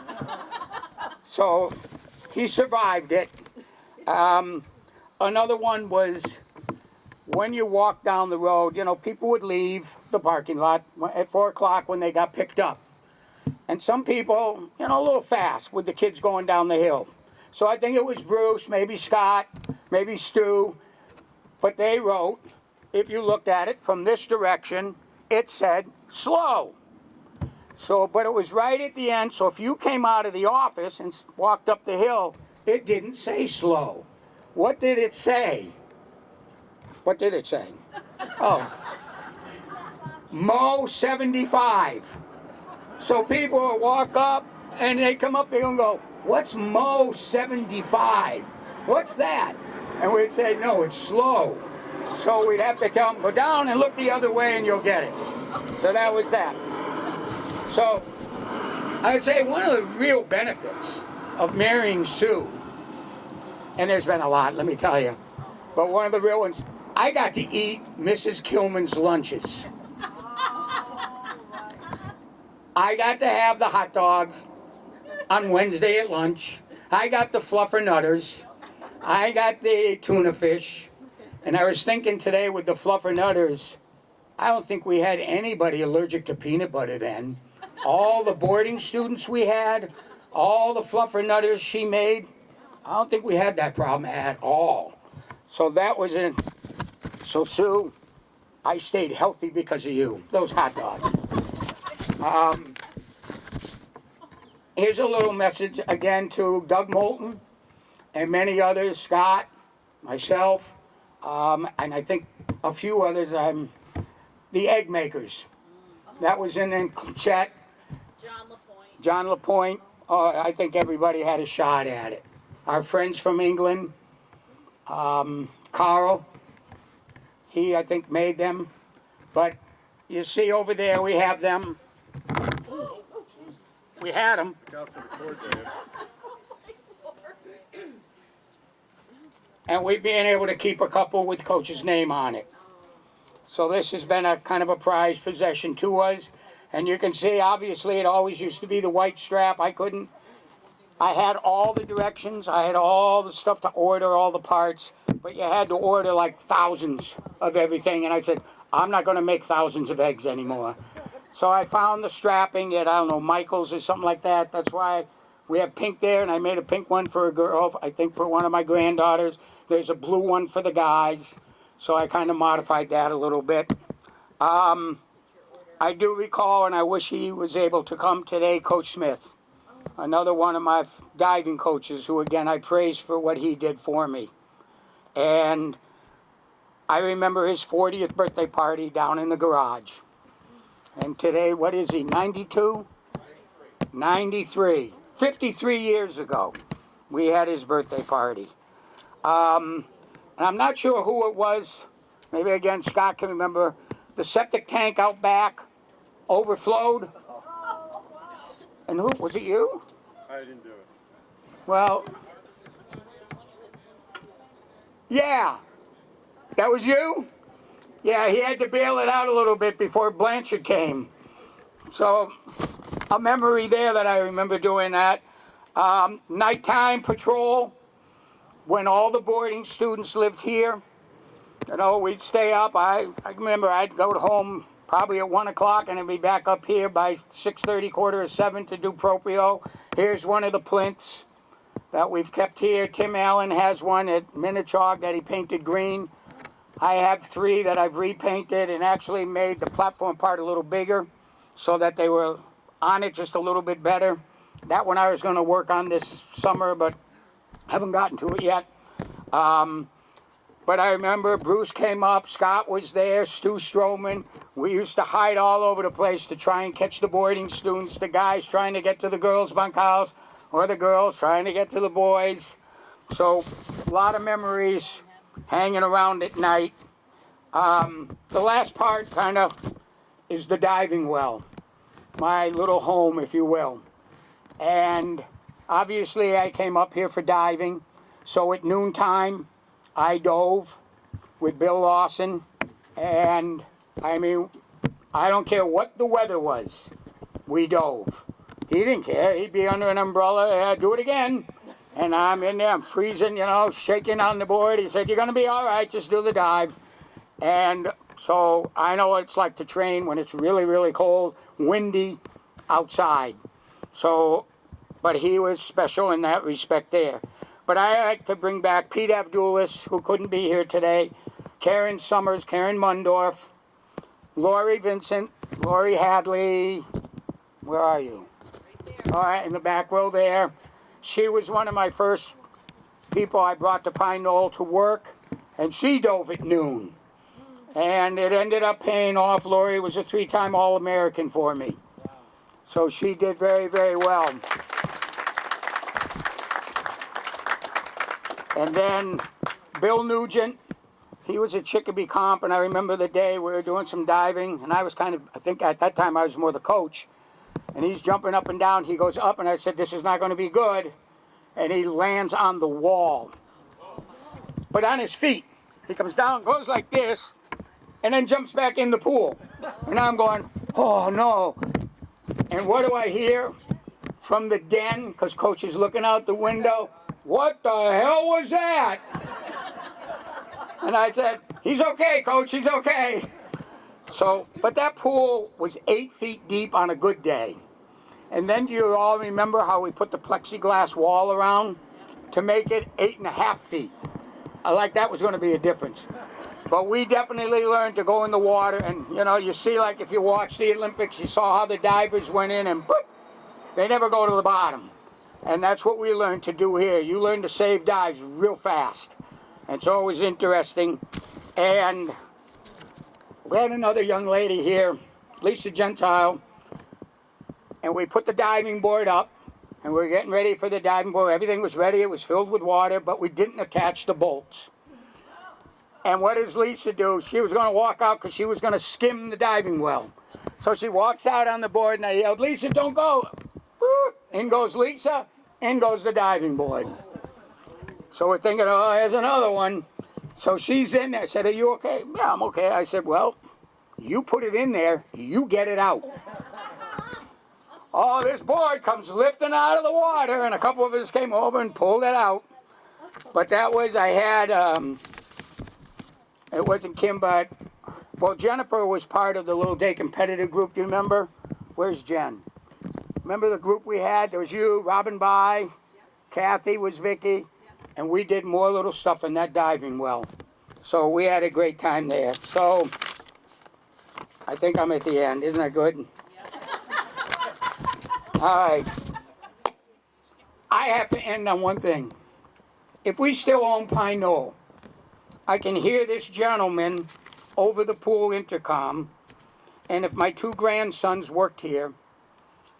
So he survived it. Another one was when you walk down the road, people would leave the parking lot at 4 o'clock when they got picked up. And some people, a little fast with the kids going down the hill. So I think it was Bruce, maybe Scott, maybe Stu, but they wrote, if you looked at it from this direction, it said slow. So, but it was right at the end, so if you came out of the office and walked up the hill, it didn't say slow. What did it say? What did it say? Oh, Mo 75. So people would walk up and they come up there and go, what's Mo 75? What's that? And we'd say, no, it's slow. So we'd have to tell them, go down and look the other way and you'll get it. So that was that. So I would say one of the real benefits of marrying Sue, and there's been a lot, let me tell you, but one of the real ones, I got to eat Mrs. Kilman's lunches. I got to have the hot dogs on Wednesday at lunch. I got the fluffernutters. I got the tuna fish. And I was thinking today with the fluffernutters, I don't think we had anybody allergic to peanut butter then. All the boarding students we had, all the fluffernutters she made, I don't think we had that problem at all. So that was it. So Sue, I stayed healthy because of you, those hot dogs. Here's a little message again to Doug Moulton and many others, Scott, myself, and I think a few others, the egg makers. That was in Chet. John LaPointe. I think everybody had a shot at it. Our friends from England, Carl, he I think made them. But you see over there we have them. We had them. And we've been able to keep a couple with Coach's name on it. So this has been a kind of a prized possession to us. And you can see, obviously, it always used to be the white strap. I had all the directions. I had all the stuff to order, all the parts. But you had to order like thousands of everything. And I said, I'm not going to make thousands of eggs anymore. So I found the strapping at, I don't know, Michael's or something like that. That's why we have pink there. And I made a pink one for a girl, I think for one of my granddaughters. There's a blue one for the guys. So I kind of modified that a little bit. I do recall, and I wish he was able to come today, Coach Smith. Another one of my diving coaches who, again, I praise for what he did for me. And I remember his 40th birthday party down in the garage. And today, what is he, 92? 93. 53 years ago, we had his birthday party. And I'm not sure who it was. Maybe, again, Scott can remember. The septic tank out back overflowed. And who, was it you? I didn't do it. Well, yeah. That was you? Yeah, he had to bail it out a little bit before Blanchard came. So, a memory there that I remember doing that. Nighttime patrol, when all the boarding students lived here. We'd stay up. I remember I'd go home probably at 1 o'clock and I'd be back up here by 6:30, 6:45 to do proprio. Here's one of the plinths that we've kept here. Tim Allen has one at Minnetonka that he painted green. I have 3 that I've repainted and actually made the platform part a little bigger so that they were on it just a little bit better. That one I was going to work on this summer, but haven't gotten to it yet. But I remember Bruce came up, Scott was there, Stu Stroman. We used to hide all over the place to try and catch the boarding students, the guys trying to get to the girls' bunkhouse, or the girls trying to get to the boys. So a lot of memories hanging around at night. The last part kind of is the diving well, my little home, if you will. And obviously I came up here for diving, so at noontime, I dove with Bill Lawson, and I mean, I don't care what the weather was, we dove. he didn't care. He'd be under an umbrella, do it again. And I'm in there, I'm freezing, shaking on the board. He said, you're going to be all right, just do the dive. And so I know what it's like to train when it's really, really cold, windy outside. So, but he was special in that respect there. But I like to bring back Pete Avdulis, who couldn't be here today, Karen Summers, Karen Mundorf, Lori Vincent, Lori Hadley. Where are you? Right there. All right, in the back row there. She was one of my first people I brought to Pine Knoll to work, and she dove at noon. And it ended up paying off. Lori was a 3-time All-American for me. So she did very, very well. And then Bill Nugent, he was at Chicopee Comp, and I remember the day we were doing some diving, and I was I think at that time I was more the coach. And he's jumping up and down. He goes up, and I said, this is not going to be good. And he lands on the wall. But on his feet. He comes down, goes like this, and then jumps back in the pool. And I'm going, oh, no. And what do I hear from the den? Because Coach is looking out the window. What the hell was that? And I said, he's okay, Coach, he's okay. So, but that pool was 8 feet deep on a good day. And then you all remember how we put the plexiglass wall around to make it 8.5 feet. That was going to be a difference. But we definitely learned to go in the water, and you see, like if you watch the Olympics, you saw how the divers went in and boop, they never go to the bottom. And that's what we learned to do here. You learn to save dives real fast. And it's always interesting. And we had another young lady here, Lisa Gentile, and we put the diving board up, and we were getting ready for the diving board. Everything was ready. It was filled with water, but we didn't attach the bolts. And what does Lisa do? She was going to walk out because she was going to skim the diving well. So she walks out on the board, and I yelled, Lisa, don't go. In goes Lisa, in goes the diving board. So we're thinking, oh, here's another one. So she's in there. I said, are you okay? Yeah, I'm okay. I said, well, you put it in there, you get it out. Oh, this board comes lifting out of the water, and a couple of us came over and pulled it out. But that was, I had, it wasn't Kim, but, well, Jennifer was part of the Little Day competitive group. Do you remember? Where's Jen? Remember the group we had? There was you, Robin By, Kathy was Vicky, and we did more little stuff in that diving well. So we had a great time there. So I think I'm at the end. Isn't that good? All right. I have to end on one thing. If we still own Pine Knoll, I can hear this gentleman over the pool intercom, and if my 2 grandsons worked here,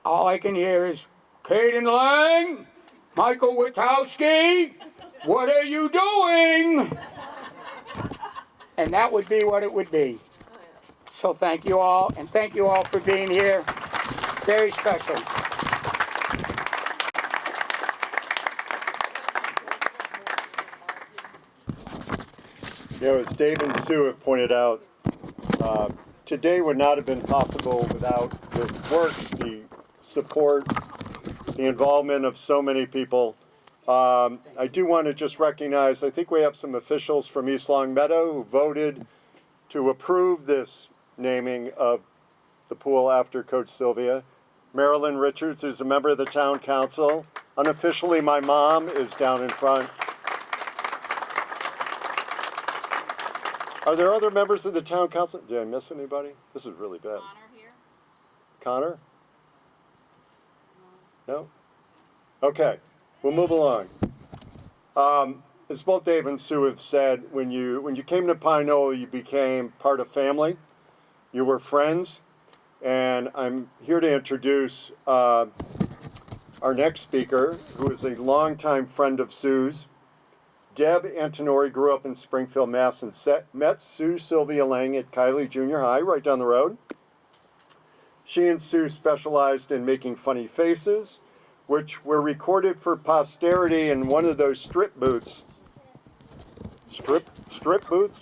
all I can hear is, Caden Lang, Michael Witowski, what are you doing? And that would be what it would be. So thank you all, and thank you all for being here. Very special. As Dave and Sue have pointed out, today would not have been possible without the work, the support, the involvement of so many people. I do want to just recognize, I think we have some officials from East Long Meadow who voted to approve this naming of the pool after Coach Sylvia. Marilyn Richards, who's a member of the town council. Unofficially, my mom is down in front. Are there other members of the town council? Did I miss anybody? This is really bad. Connor here? Connor? No? Okay, we'll move along. As both Dave and Sue have said, when you came to Pine Knoll, you became part of family. You were friends. And I'm here to introduce our next speaker, who is a longtime friend of Sue's. Deb Antonori grew up in Springfield, Mass. And met Sue Sylvia Lang at Kiley Junior High, right down the road. She and Sue specialized in making funny faces, which were recorded for posterity in one of those strip booths. Strip booths?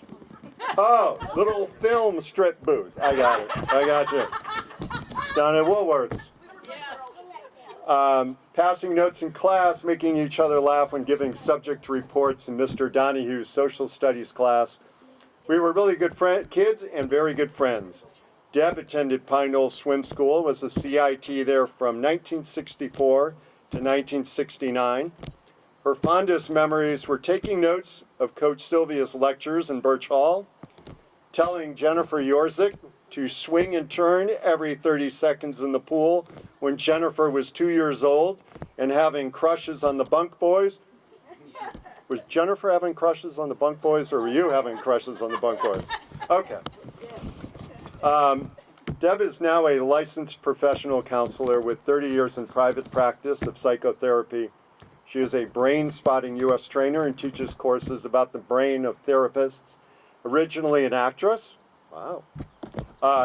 Oh, little film strip booth. I got it. I got you. Down at Woolworth's. Passing notes in class, making each other laugh when giving subject reports in Mr. Donahue's social studies class. We were really good kids and very good friends. Deb attended Pine Knoll Swim School, was a CIT there from 1964 to 1969. Her fondest memories were taking notes of Coach Sylvia's lectures in Birch Hall, telling Jennifer Yorzik to swing and turn every 30 seconds in the pool when Jennifer was 2 years old, and having crushes on the bunk boys. Was Jennifer having crushes on the bunk boys, or were you having crushes on the bunk boys? Okay. Deb is now a licensed professional counselor with 30 years in private practice of psychotherapy. She is a brain spotting U.S. trainer and teaches courses about the brain of therapists. Originally an actress, wow.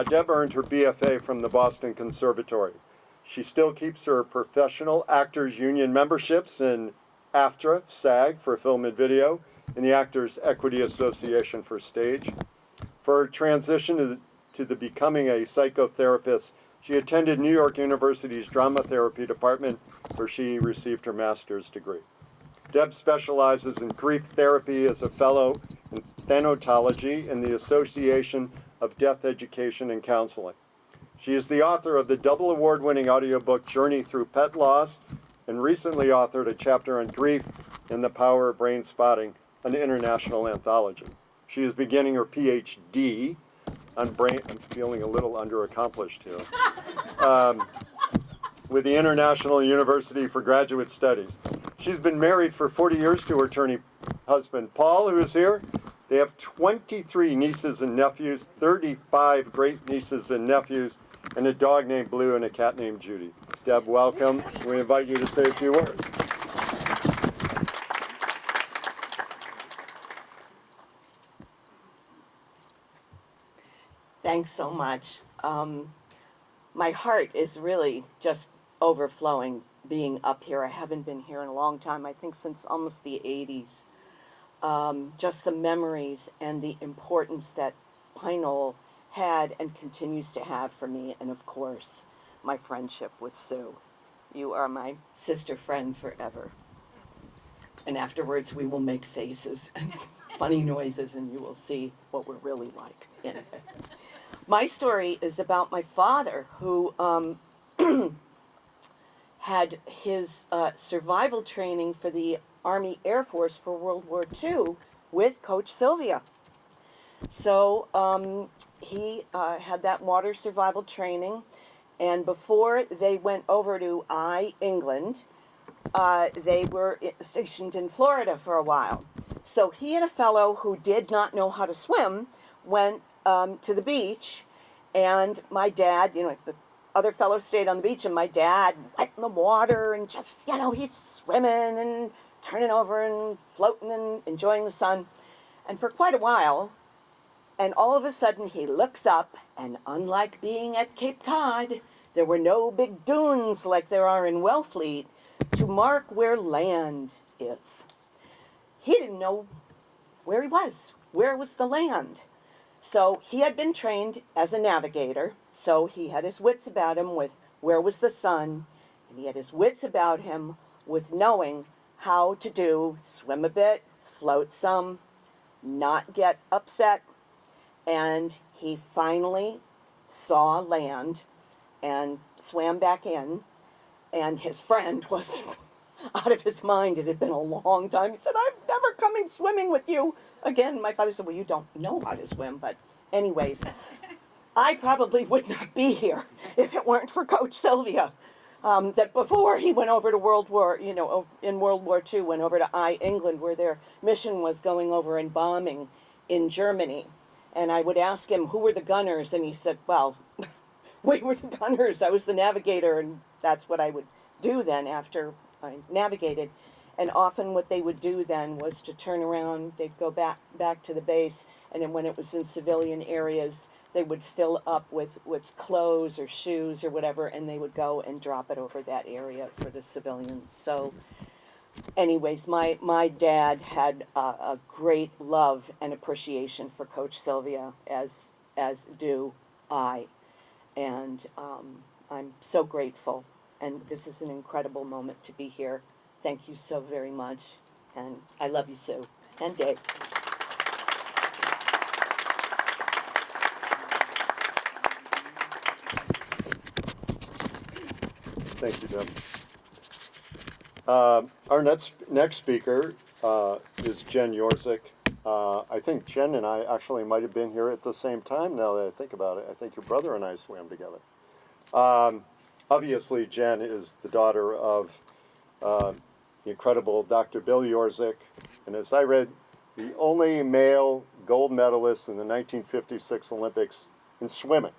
Deb earned her BFA from the Boston Conservatory. She still keeps her professional actors union memberships in AFTRA, SAG for film and video, and the Actors Equity Association for stage. For her transition to the becoming a psychotherapist, she attended New York University's drama therapy department, where she received her master's degree. Deb specializes in grief therapy as a fellow in thanatology in the Association of Death Education and Counseling. She is the author of the double award-winning audiobook Journey Through Pet Loss, and recently authored a chapter on grief and the power of brain spotting, an international anthology. She is beginning her PhD on brain, I'm feeling a little underaccomplished here, with the International University for Graduate Studies. She's been married for 40 years to her attorney husband, Paul, who is here. They have 23 nieces and nephews, 35 great nieces and nephews, and a dog named Blue and a cat named Judy. Deb, welcome. We invite you to say a few words. Thanks so much. My heart is really just overflowing being up here. I haven't been here in a long time, I think since almost the 80s. Just the memories and the importance that Pine Knoll had and continues to have for me, and of course, my friendship with Sue. You are my sister friend forever. And afterwards we will make faces and funny noises, and you will see what we're really like. Yeah. My story is about my father, who had his survival training for the Army Air Force for World War II with Coach Sylvia. So he had that water survival training, and before they went over to England, they were stationed in Florida for a while. So he and a fellow who did not know how to swim went to the beach, and my dad, the other fellow stayed on the beach, and my dad went in the water and just, he's swimming and turning over and floating and enjoying the sun. And for quite a while, and all of a sudden he looks up, and unlike being at Cape Cod, there were no big dunes like there are in Wellfleet to mark where land is. He didn't know where he was. Where was the land? So he had been trained as a navigator, so he had his wits about him with where was the sun, and he had his wits about him with knowing how to swim a bit, float some, not get upset, and he finally saw land and swam back in, and his friend was out of his mind. It had been a long time. He said, "I'm never coming swimming with you again." My father said, "Well, you don't know how to swim," but anyways, I probably would not be here if it weren't for Coach Sylvia. That before he went over to World War II, went over to England, where their mission was going over and bombing in Germany. And I would ask him, who were the gunners? And he said, well, we were the gunners. I was the navigator, and that's what I would do then after I navigated. And often what they would do then was to turn around, they'd go back to the base, and then when it was in civilian areas, they would fill up with clothes or shoes or whatever, and they would go and drop it over that area for the civilians. So anyways, my dad had a great love and appreciation for Coach Sylvia, as do I. And I'm so grateful and this is an incredible moment to be here. Thank you so very much, and I love you, Sue, and Dave. Thank you, Deb. Our next speaker is Jen Yorzik. I think Jen and I actually might have been here at the same time now that I think about it. I think your brother and I swam together. Obviously, Jen is the daughter of the incredible Dr. Bill Yorzik, and as I read, the only male gold medalist in the 1956 Olympics in swimming.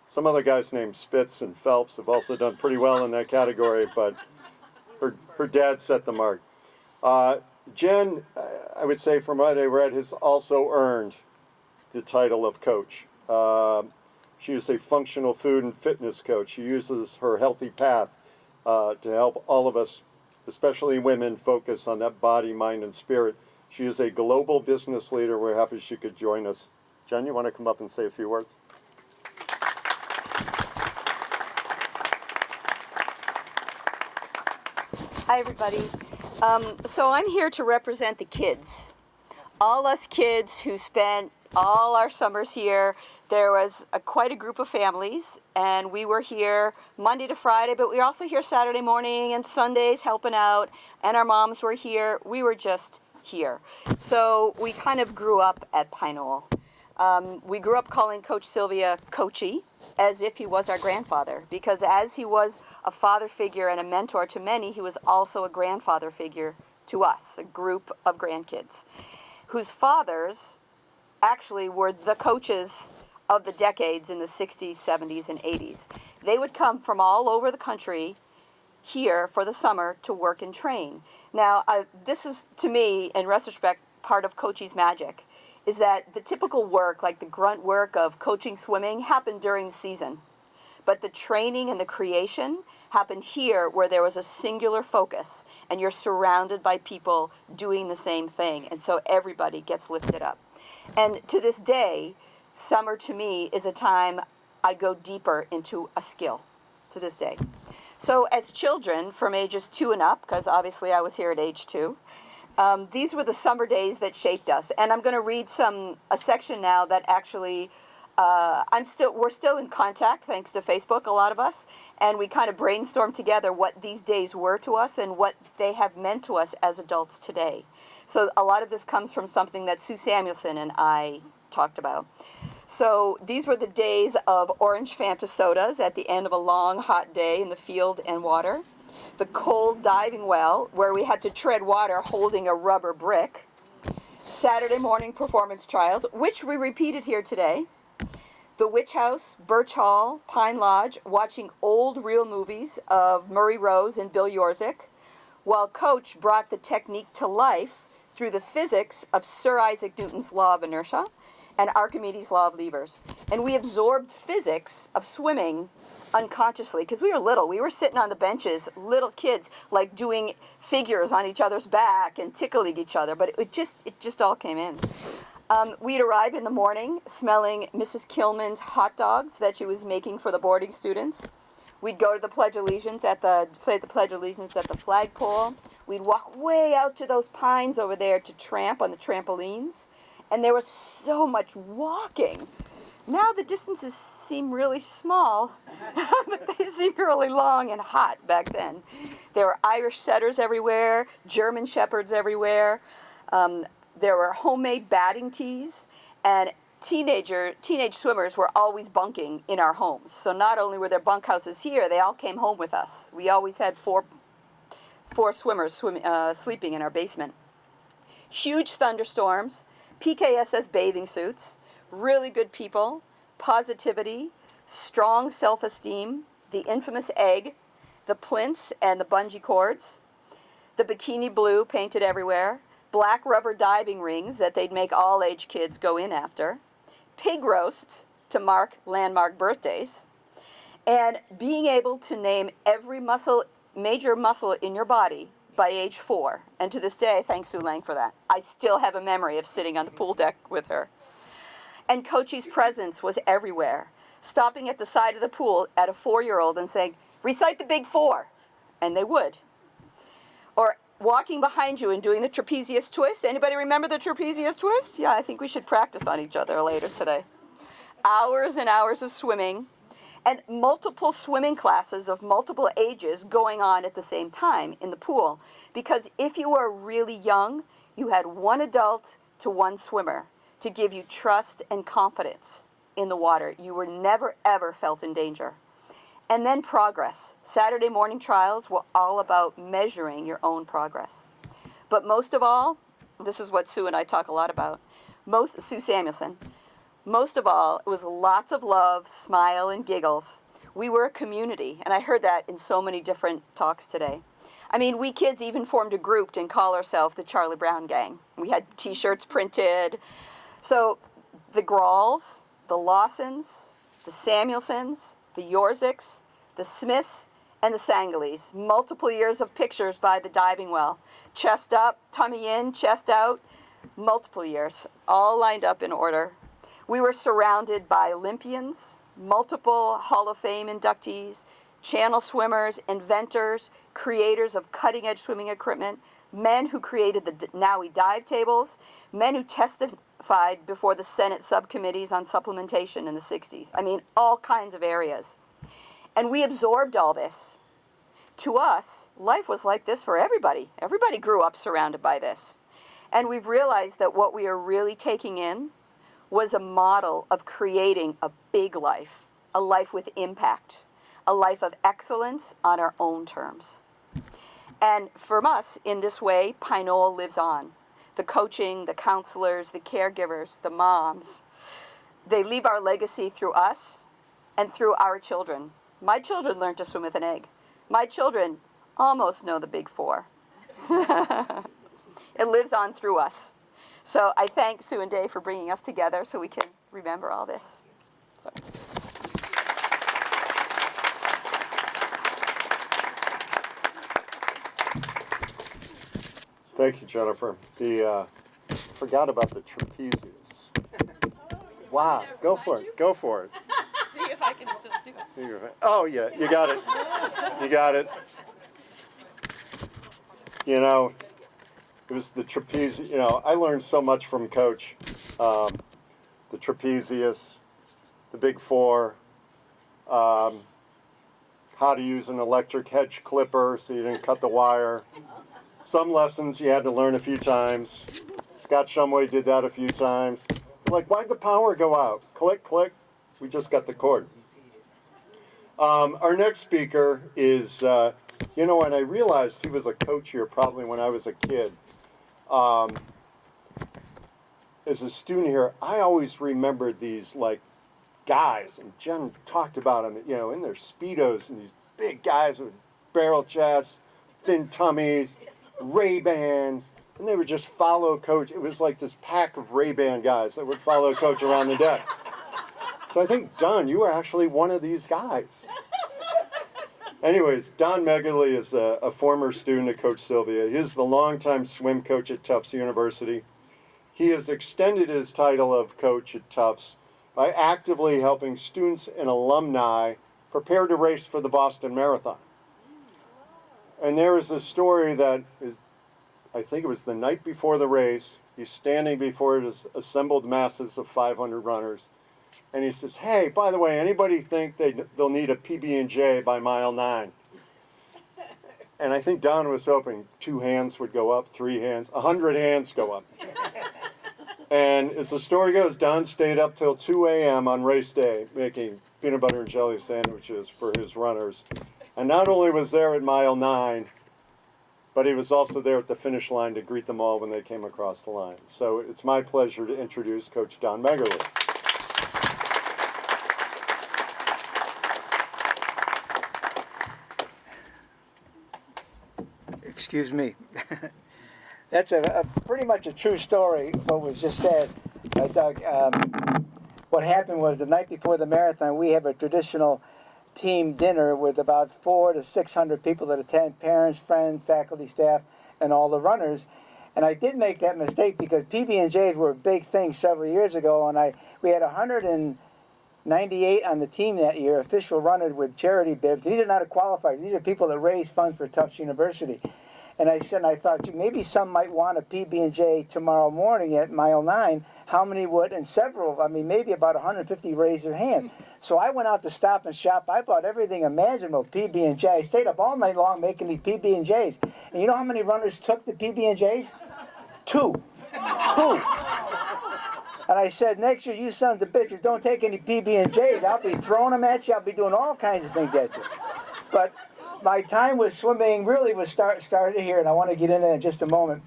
Some other guys named Spitz and Phelps have also done pretty well in that category, but her dad set the mark. Jen, I would say from what I read, has also earned the title of coach. She is a functional food and fitness coach. She uses her healthy path to help all of us, especially women, focus on that body, mind, and spirit. She is a global business leader. We're happy she could join us. Jen, you want to come up and say a few words? Hi, everybody. So I'm here to represent the kids. All us kids who spent all our summers here. There was quite a group of families, and we were here Monday to Friday, but we were also here Saturday morning and Sundays helping out, and our moms were here. We were just here. So we kind of grew up at Pine Knoll. We grew up calling Coach Sylvia Coachy, as if he was our grandfather, because as he was a father figure and a mentor to many, he was also a grandfather figure to us, a group of grandkids, whose fathers actually were the coaches of the decades in the 60s, 70s, and 80s. They would come from all over the country here for the summer to work and train. Now, this is, to me, in retrospect, part of Coachy's magic, is that the typical work, like the grunt work of coaching swimming, happened during the season. But the training and the creation happened here where there was a singular focus, and you're surrounded by people doing the same thing, and so everybody gets lifted up. And to this day, summer to me is a time I go deeper into a skill, to this day. So as children from ages 2 and up, because obviously I was here at age 2, these were the summer days that shaped us. And I'm going to read a section now that actually we're still in contact thanks to Facebook, a lot of us, and we kind of brainstormed together what these days were to us and what they have meant to us as adults today. So a lot of this comes from something that Sue Samuelson and I talked about. So these were the days of orange Fanta sodas at the end of a long, hot day in the field and water. The cold diving well, where we had to tread water holding a rubber brick. Saturday morning performance trials, which we repeated here today. The Witch House, Birch Hall, Pine Lodge, watching old real movies of Murray Rose and Bill Yorzik, while Coach brought the technique to life through the physics of Sir Isaac Newton's law of inertia and Archimedes' law of levers. And we absorbed physics of swimming unconsciously, because we were little. We were sitting on the benches, little kids, like doing figures on each other's back and tickling each other, but it just all came in. We'd arrive in the morning smelling Mrs. Kilman's hot dogs that she was making for the boarding students. We'd go to the Pledge of Allegiance play the Pledge of Allegiance at the flagpole. We'd walk way out to those pines over there to tramp on the trampolines. And there was so much walking. Now the distances seem really small, but they seem really long and hot back then. There were Irish setters everywhere, German shepherds everywhere. There were homemade batting tees, and teenage swimmers were always bunking in our homes. So not only were there bunkhouses here, they all came home with us. We always had four swimmers sleeping in our basement. Huge thunderstorms, PKSS bathing suits, really good people, positivity, strong self-esteem, the infamous egg, the plinths and the bungee cords, the bikini blue painted everywhere, black rubber diving rings that they'd make all age kids go in after, pig roasts to mark landmark birthdays, and being able to name every major muscle in your body by age 4. And to this day, thanks Sue Lang for that. I still have a memory of sitting on the pool deck with her. And Coachy's presence was everywhere, stopping at the side of the pool at a 4-year-old and saying, Recite the big four, and they would. Or walking behind you and doing the trapezius twist. Anybody remember the trapezius twist? Yeah, I think we should practice on each other later today. Hours and hours of swimming, and multiple swimming classes of multiple ages going on at the same time in the pool. Because if you were really young, you had one adult to one swimmer to give you trust and confidence in the water. You were never, ever felt in danger. And then progress. Saturday morning trials were all about measuring your own progress. But most of all, this is what Sue and I talk a lot about, Sue Samuelson, most of all, it was lots of love, smile, and giggles. We were a community, and I heard that in so many different talks today. I mean, we kids even formed a group and call ourselves the Charlie Brown Gang. We had t-shirts printed. So the Gralls, the Lawsons, the Samuelsons, the Yorziks, the Smiths, and the Sangalese. Multiple years of pictures by the diving well. Chest up, tummy in, chest out. Multiple years, all lined up in order. We were surrounded by Olympians, multiple Hall of Fame inductees, channel swimmers, inventors, creators of cutting-edge swimming equipment, men who created the Nowie dive tables, men who testified before the Senate subcommittees on supplementation in the 60s. I mean, all kinds of areas. And we absorbed all this. To us, life was like this for everybody. Everybody grew up surrounded by this. And we've realized that what we are really taking in was a model of creating a big life, a life with impact, a life of excellence on our own terms. And from us, in this way, Pine Knoll lives on. The coaching, the counselors, the caregivers, the moms, they leave our legacy through us and through our children. My children learned to swim with an egg. My children almost know the big four. It lives on through us. So I thank Sue and Dave for bringing us together so we can remember all this. So. Thank you, Jennifer. Forgot about the trapezius. Wow, go for it. Go for it. See if I can still do it. Oh yeah, you got it. You got it. You know, it was the trapezius. You know, I learned so much from Coach. The trapezius, the big four, how to use an electric hedge clipper so you didn't cut the wire. Some lessons you had to learn a few times. Scott Shumway did that a few times. Like, why'd the power go out? Click, click. We just got the cord. Our next speaker is, you know, and I realized he was a coach here probably when I was a kid. As a student here, I always remembered these, like, guys, and Jen talked about them, you know, in their Speedos, and these big guys with barrel chests, thin tummies, Ray-Bans, and they would just follow Coach. It was like this pack of Ray-Ban guys that would follow Coach around the deck. So I think, Don, you were actually one of these guys. Anyways, Don Megerle is a former student of Coach Sylvia. He is the longtime swim coach at Tufts University. He has extended his title of coach at Tufts by actively helping students and alumni prepare to race for the Boston Marathon. And there is a story that is, I think it was the night before the race, he's standing before his assembled masses of 500 runners, and he says, hey, by the way, anybody think they'll need a PB&J by mile 9? And I think Don was hoping 2 hands would go up, 3 hands, 100 hands go up. And as the story goes, Don stayed up till 2 a.m. on race day making peanut butter and jelly sandwiches for his runners. And not only was there at mile 9, but he was also there at the finish line to greet them all when they came across the line. So it's my pleasure to introduce Coach Don Megerle. Excuse me. That's a pretty much a true story, what was just said by Doug. What happened was the night before the marathon, we have a traditional team dinner with about 400 to 600 people that attend, parents, friends, faculty, staff, and all the runners. And I did make that mistake because PB&Js were a big thing several years ago, and we had 100 and 98 on the team that year, official runners with charity bibs. These are not qualifiers. These are people that raise funds for Tufts University. And I said, I thought, gee, maybe some might want a PB&J tomorrow morning at mile 9. How many would? And several, I mean, maybe about 150 raised their hand. So I went out to Stop and Shop. I bought everything imaginable, PB&J. I stayed up all night long making these PB&Js. And you know how many runners took the PB&Js? Two. And I said, next year, you sons of bitches, don't take any PB&Js. I'll be throwing them at you. I'll be doing all kinds of things at you. But my time with swimming really was started here, and I want to get into it in just a moment.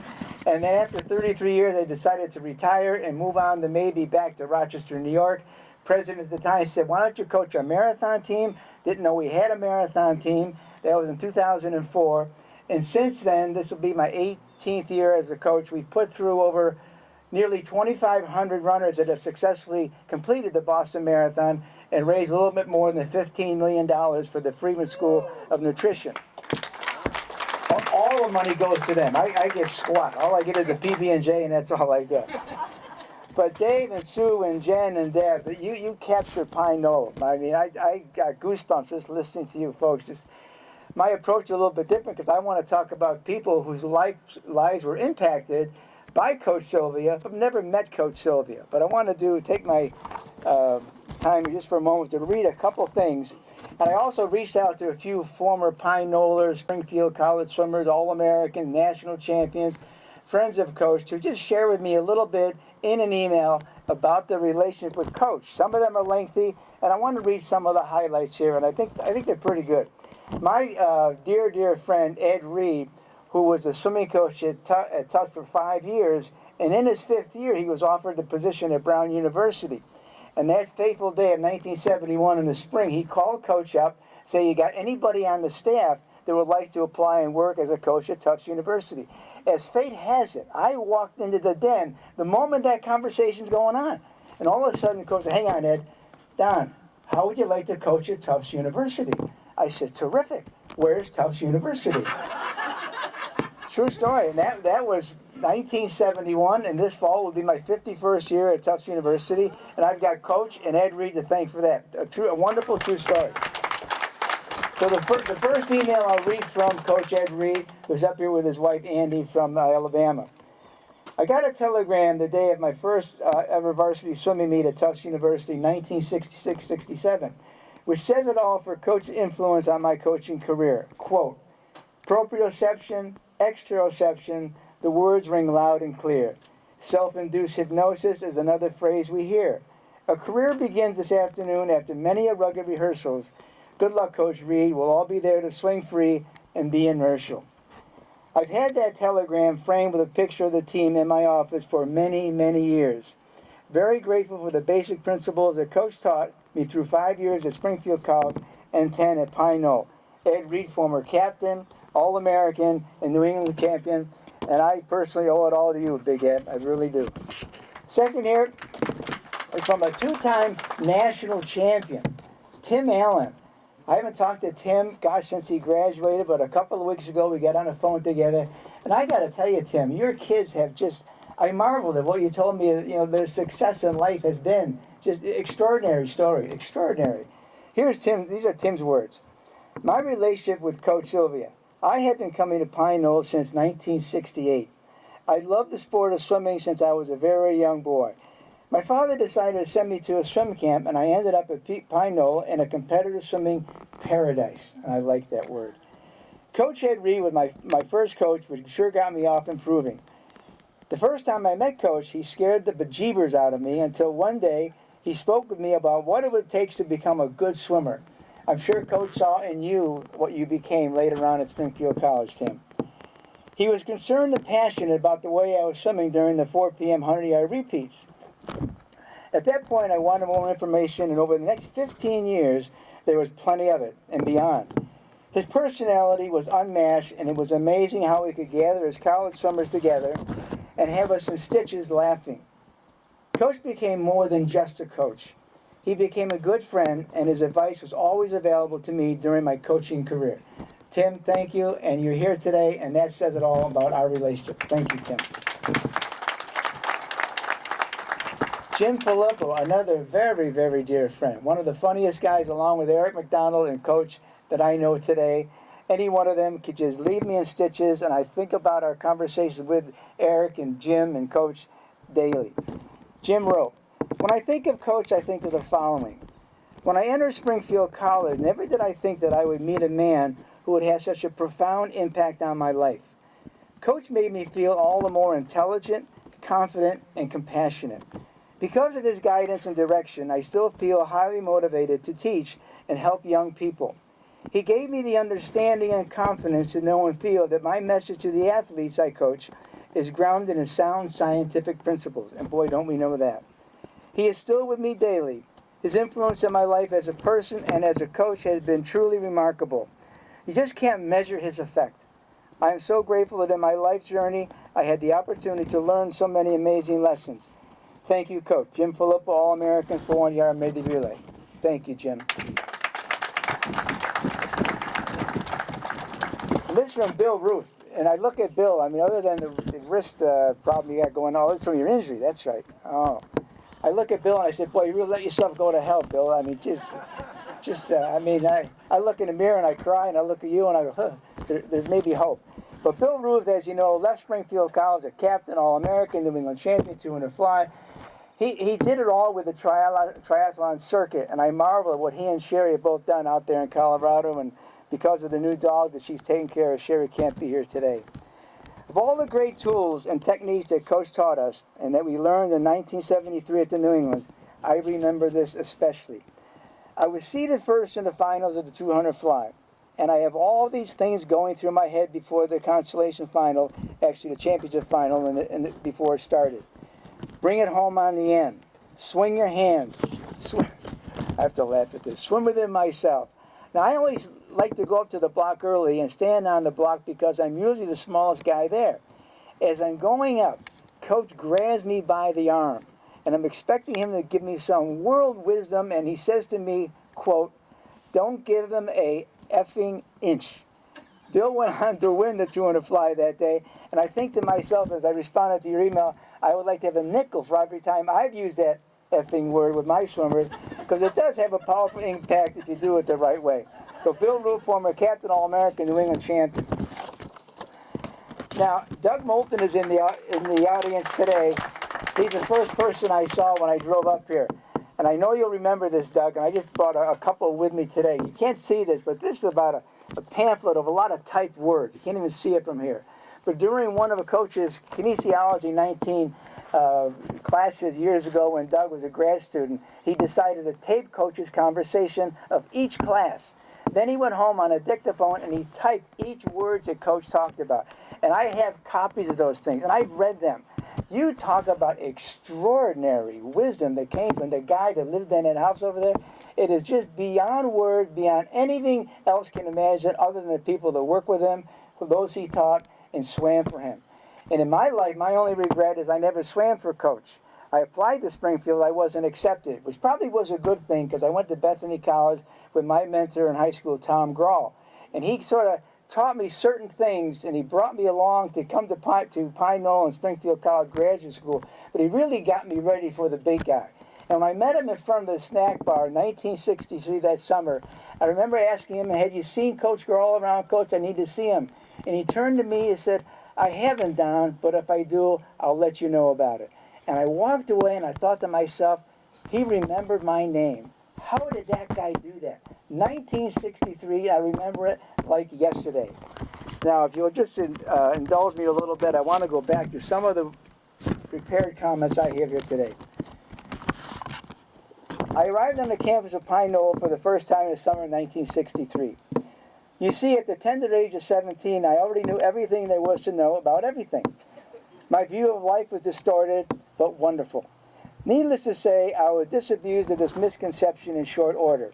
And then after 33 years, I decided to retire and move on to maybe back to Rochester, New York. President at the time said, why don't you coach our marathon team? Didn't know we had a marathon team. That was in 2004. And since then, this will be my 18th year as a coach. We've put through over nearly 2,500 runners that have successfully completed the Boston Marathon and raised a little bit more than $15 million for the Freeman School of Nutrition. All the money goes to them. I get squat. All I get is a PB&J, and that's all I get. But Dave and Sue and Jen and Deb, you captured Pine Knoll. I mean, I got goosebumps just listening to you folks. My approach is a little bit different because I want to talk about people whose lives were impacted by Coach Sylvia. I've never met Coach Sylvia, but I want to take my time just for a moment to read a couple things. And I also reached out to a few former Pine Knollers, Springfield College swimmers, All-American, national champions, friends of Coach, to just share with me a little bit in an email about the relationship with Coach. Some of them are lengthy, and I want to read some of the highlights here, and I think they're pretty good. My dear friend, Ed Reed, who was a swimming coach at Tufts for 5 years, and in his 5th year, he was offered the position at Brown University. And that fateful day of 1971 in the spring, he called Coach up, say, you got anybody on the staff that would like to apply and work as a coach at Tufts University? As fate has it, I walked into the den the moment that conversation's going on. And all of a sudden, Coach said, hang on, Ed. Don, how would you like to coach at Tufts University? I said, terrific. Where's Tufts University? True story. And that was 1971, and this fall will be my 51st year at Tufts University, and I've got Coach and Ed Reed to thank for that. A wonderful true story. So the first email I'll read from Coach Ed Reed, who's up here with his wife Andy from Alabama. I got a telegram the day of my first ever varsity swimming meet at Tufts University, 1966-67, which says it all for Coach's influence on my coaching career. Quote, proprioception, exteroception, the words ring loud and clear. Self-induced hypnosis is another phrase we hear. A career begins this afternoon after many a rugged rehearsals. Good luck, Coach Reed. We'll all be there to swing free and be inertial. I've had that telegram framed with a picture of the team in my office for many, many years. Very grateful for the basic principles that Coach taught me through 5 years at Springfield College and 10 at Pine Knoll. Ed Reed, former captain, All-American, and New England champion. And I personally owe it all to you, Big Ed. I really do. Second here is from a 2-time national champion, Tim Allen. I haven't talked to Tim, gosh, since he graduated, but a couple of weeks ago we got on the phone together. And I got to tell you, Tim, your kids have just, I marveled at what you told me, their success in life has been. Just extraordinary story, extraordinary. These are Tim's words. My relationship with Coach Sylvia. I had been coming to Pine Knoll since 1968. I loved the sport of swimming since I was a very young boy. My father decided to send me to a swim camp, and I ended up at Pine Knoll in a competitive swimming paradise. And I like that word. Coach Ed Reed was my first coach, which sure got me off improving. The first time I met Coach, he scared the bejeebers out of me until one day he spoke with me about what it takes to become a good swimmer. I'm sure Coach saw in you what you became later on at Springfield College, Tim. He was concerned and passionate about the way I was swimming during the 4 p.m. 100-yard repeats. At that point, I wanted more information, and over the next 15 years, there was plenty of it, and beyond. His personality was unmatched, and it was amazing how he could gather his college swimmers together and have us in stitches laughing. Coach became more than just a coach. He became a good friend, and his advice was always available to me during my coaching career. Tim, thank you, and you're here today, and that says it all about our relationship. Thank you, Tim. Jim Filippo, another very, very dear friend. One of the funniest guys, along with Eric McDonald and Coach, that I know today. Any one of them could just leave me in stitches, and I think about our conversations with Eric and Jim and Coach daily. Jim wrote, "When I think of Coach, I think of the following. When I entered Springfield College, never did I think that I would meet a man who would have such a profound impact on my life. Coach made me feel all the more intelligent, confident, and compassionate. Because of his guidance and direction, I still feel highly motivated to teach and help young people. He gave me the understanding and confidence to know and feel that my message to the athletes I coach is grounded in sound scientific principles." And boy, don't we know that. "He is still with me daily. His influence in my life as a person and as a coach has been truly remarkable. You just can't measure his effect. I am so grateful that in my life journey, I had the opportunity to learn so many amazing lessons. Thank you, Coach." Jim Filippo, All-American 400-yard medley relay. Thank you, Jim. And this is from Bill Ruth. And I look at Bill, I mean, other than the wrist problem you got going on, it's from your injury, that's right. Oh. I look at Bill and I said, boy, you really let yourself go to hell, Bill. I mean, I look in the mirror and I cry, and I look at you and I go, there's maybe hope. But Bill Ruth, as you know, left Springfield College, a captain, All-American, New England champion, 200 fly. He did it all with the triathlon circuit, and I marvel at what he and Sherry have both done out there in Colorado, and because of the new dog that she's taking care of, Sherry can't be here today. Of all the great tools and techniques that Coach taught us and that we learned in 1973 at the New England, I remember this especially. I was seated first in the finals of the 200 fly, and I have all these things going through my head before the consolation final, actually the championship final, before it started. Bring it home on the end. Swing your hands. I have to laugh at this. Swim within myself. Now, I always like to go up to the block early and stand on the block because I'm usually the smallest guy there. As I'm going up, Coach grabs me by the arm, and I'm expecting him to give me some world wisdom, and he says to me, quote, "Don't give them a effing inch." Bill went on to win the 200 fly that day, and I think to myself as I responded to your email, I would like to have a nickel for every time I've used that effing word with my swimmers, because it does have a powerful impact if you do it the right way. So Bill Root, former captain, All-American, New England champion. Now, Doug Moulton is in the audience today. He's the first person I saw when I drove up here. And I know you'll remember this, Doug, and I just brought a couple with me today. You can't see this, but this is about a pamphlet of a lot of typed words. You can't even see it from here. But during one of a coach's kinesiology 19 classes years ago when Doug was a grad student, he decided to tape Coach's conversation of each class. Then he went home on a dictaphone and he typed each word that Coach talked about. And I have copies of those things, and I've read them. You talk about extraordinary wisdom that came from the guy that lived in that house over there. It is just beyond word, beyond anything else can imagine other than the people that work with him, those he taught, and swam for him. And in my life, my only regret is I never swam for Coach. I applied to Springfield, I wasn't accepted, which probably was a good thing because I went to Bethany College with my mentor in high school, Tom Grawl. And he sort of taught me certain things, and he brought me along to come to Pine Knoll and Springfield College Graduate School, but he really got me ready for the big guy. And when I met him in front of the snack bar in 1963 that summer, I remember asking him, "Had you seen Coach Grawl around, Coach? I need to see him." And he turned to me and said, "I haven't, Don, but if I do, I'll let you know about it." And I walked away and I thought to myself, he remembered my name. How did that guy do that? 1963, I remember it like yesterday. Now, if you'll just indulge me a little bit, I want to go back to some of the prepared comments I have here today. I arrived on the campus of Pine Knoll for the first time in the summer of 1963. You see, at the tender age of 17, I already knew everything there was to know about everything. My view of life was distorted, but wonderful. Needless to say, I was disabused of this misconception in short order,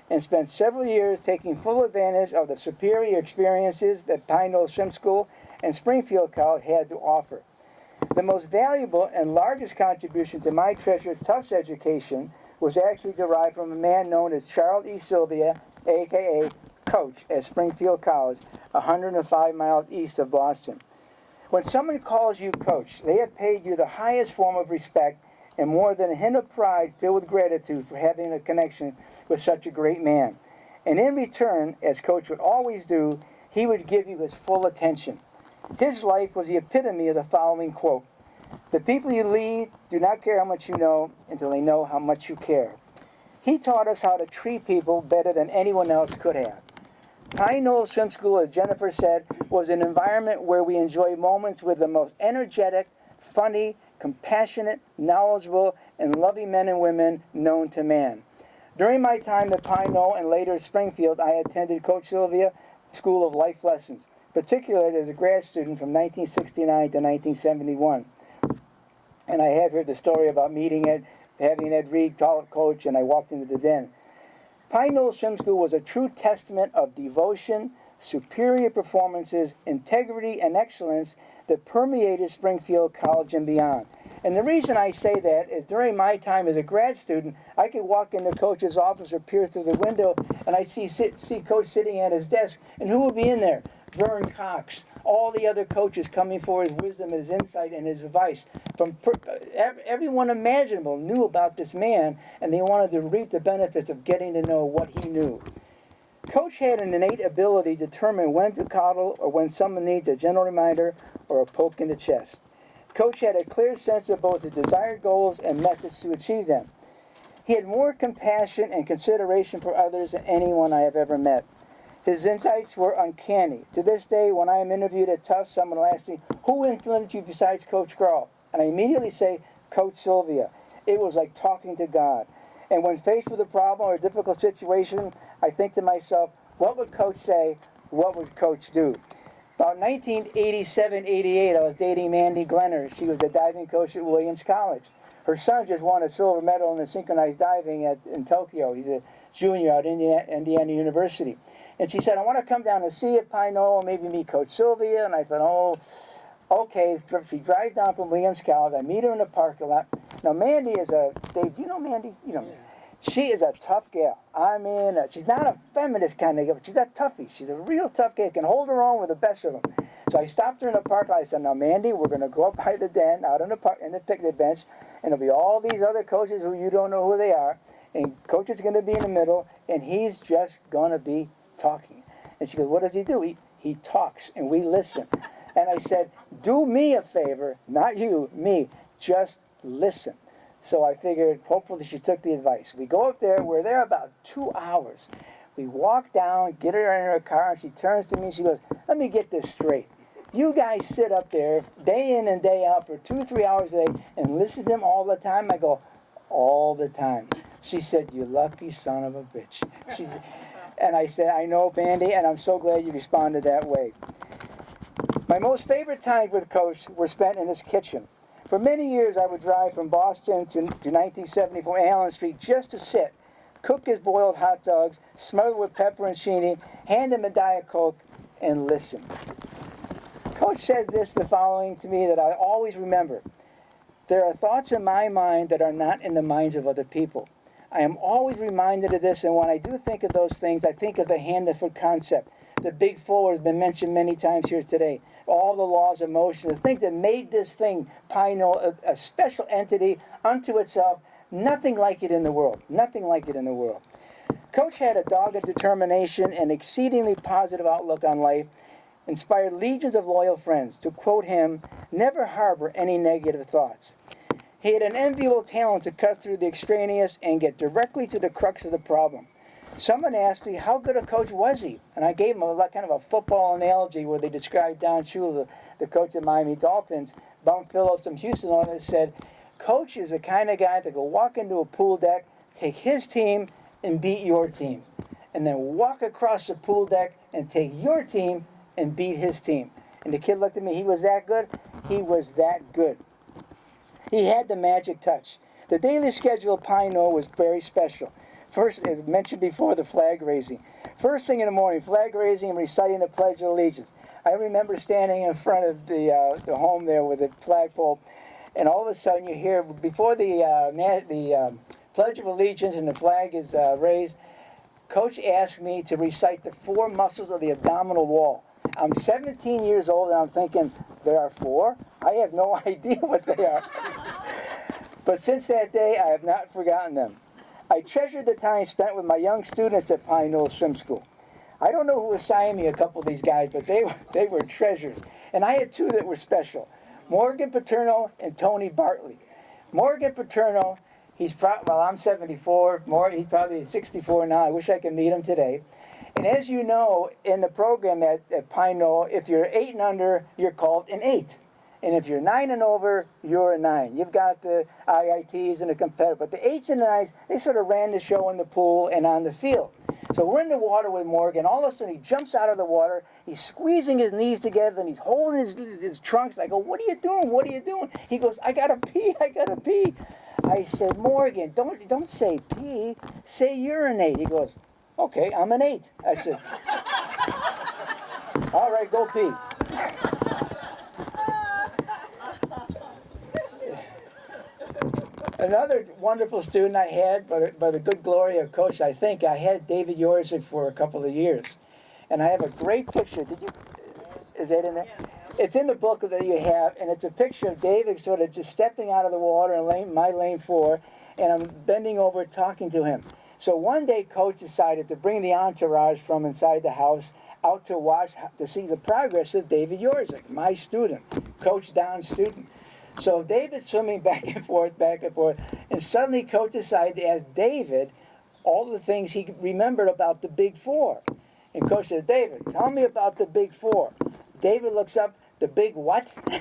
and spent several years taking full advantage of the superior experiences that Pine Knoll Swim School and Springfield College had to offer. The most valuable and largest contribution to my treasured Tufts education was actually derived from a man known as Charles E. Sylvia, a.k.a. Coach, at Springfield College, 105 miles east of Boston. When someone calls you Coach, they have paid you the highest form of respect and more than a hint of pride filled with gratitude for having a connection with such a great man. And in return, as Coach would always do, he would give you his full attention. His life was the epitome of the following quote: "The people you lead do not care how much you know until they know how much you care." He taught us how to treat people better than anyone else could have. Pine Knoll Swim School, as Jennifer said, was an environment where we enjoyed moments with the most energetic, funny, compassionate, knowledgeable, and loving men and women known to man. During my time at Pine Knoll and later at Springfield, I attended Coach Sylvia School of Life Lessons, particularly as a grad student from 1969 to 1971. And I have heard the story about meeting Ed, having Ed Reed taught coach, and I walked into the den. Pine Knoll Swim School was a true testament of devotion, superior performances, integrity, and excellence that permeated Springfield College and beyond. And the reason I say that is during my time as a grad student, I could walk into Coach's office or peer through the window, and I'd see Coach sitting at his desk, and who would be in there? Vern Cox, all the other coaches coming for his wisdom, his insight, and his advice. Everyone imaginable knew about this man, and they wanted to reap the benefits of getting to know what he knew. Coach had an innate ability to determine when to coddle or when someone needs a gentle reminder or a poke in the chest. Coach had a clear sense of both his desired goals and methods to achieve them. He had more compassion and consideration for others than anyone I have ever met. His insights were uncanny. To this day, when I am interviewed at Tufts, someone will ask me, "Who influenced you besides Coach Grohl?" And I immediately say, "Coach Sylvia." It was like talking to God. And when faced with a problem or a difficult situation, I think to myself, what would Coach say? What would Coach do? About 1987-88, I was dating Mandy Glenner. She was a diving coach at Williams College. Her son just won a silver medal in the synchronized diving in Tokyo. He's a junior out at Indiana University. And she said, "I want to come down and see you at Pine Knoll and maybe meet Coach Sylvia." And I thought, oh, okay. She drives down from Williams College. I meet her in the parking lot. Now, Mandy is Dave, do you know Mandy? You know, she is a tough gal. I mean, she's not a feminist kind of gal, but she's a toughie. She's a real tough gal. Can hold her own with the best of them. So I stopped her in the parking lot. I said, "Now, Mandy, we're going to go up by the den, out in the picnic bench, and there'll be all these other coaches who you don't know who they are, and Coach is going to be in the middle, and he's just going to be talking." And she goes, "What does he do?" He talks, and we listen. And I said, "Do me a favor, not you, me, just listen." So I figured, hopefully she took the advice. We go up there, we're there about 2 hours. We walk down, get her in her car, and she turns to me, she goes, "Let me get this straight. You guys sit up there day in and day out for 2-3 hours a day and listen to them all the time?" I go, "All the time." She said, "You lucky son of a bitch." And I said, "I know, Mandy, and I'm so glad you responded that way." My most favorite times with Coach were spent in his kitchen. For many years, I would drive from Boston to 1974 Allen Street just to sit, cook his boiled hot dogs, smother with pepperoncini, hand him a Diet Coke, and listen. Coach said the following to me that I always remember: "There are thoughts in my mind that are not in the minds of other people. I am always reminded of this, and when I do think of those things, I think of the hand-to-foot concept. The big four has been mentioned many times here today. All the laws of motion, the things that made this thing, Pine Knoll, a special entity unto itself. Nothing like it in the world. Nothing like it in the world." Coach had a dogged determination and exceedingly positive outlook on life, inspired legions of loyal friends. To quote him, "Never harbor any negative thoughts." He had an enviable talent to cut through the extraneous and get directly to the crux of the problem. Someone asked me, how good a coach was he? And I gave him kind of a football analogy where they described Don Shula, the coach of Miami Dolphins, Bum Phillips from Houston, and they said, "Coach is the kind of guy that could walk into a pool deck, take his team, and beat your team. And then walk across the pool deck and take your team and beat his team." And the kid looked at me, he was that good? He was that good. He had the magic touch. The daily schedule of Pine Knoll was very special. First, as mentioned before, the flag raising. First thing in the morning, flag raising and reciting the Pledge of Allegiance. I remember standing in front of the home there with the flagpole, and all of a sudden you hear, before the Pledge of Allegiance and the flag is raised, Coach asked me to recite the 4 muscles of the abdominal wall. I'm 17 years old and I'm thinking, there are 4? I have no idea what they are. But since that day, I have not forgotten them. I treasure the time spent with my young students at Pine Knoll Swim School. I don't know who assigned me a couple of these guys, but they were treasures. And I had two that were special, Morgan Paterno and Tony Bartley. Morgan Paterno, well, I'm 74, he's probably 64 now. I wish I could meet him today. And as you know, in the program at Pine Knoll, if you're 8 and under, you're called an 8. And if you're 9 and over, you're a 9. You've got the IITs and the competitive. But the 8s and the 9s, they sort of ran the show in the pool and on the field. So we're in the water with Morgan. All of a sudden, he jumps out of the water. He's squeezing his knees together, and he's holding his trunks. I go, what are you doing? What are you doing? He goes, I got to pee. I got to pee. I said, Morgan, don't say pee. Say urinate. He goes, okay, I'm an 8. I said, all right, go pee. Another wonderful student I had, by the good glory of Coach, I think, I had David Yorzik for a couple of years. And I have a great picture. Is that in there? It's in the book that you have, and it's a picture of David sort of just stepping out of the water in my lane 4, and I'm bending over talking to him. So one day, Coach decided to bring the entourage from inside the house out to see the progress of David Yorzik, my student, Coach Don's student. So David's swimming back and forth, and suddenly Coach decided to ask David all the things he remembered about the Big Four. And Coach says, David, tell me about the Big Four. David looks up, the big what? and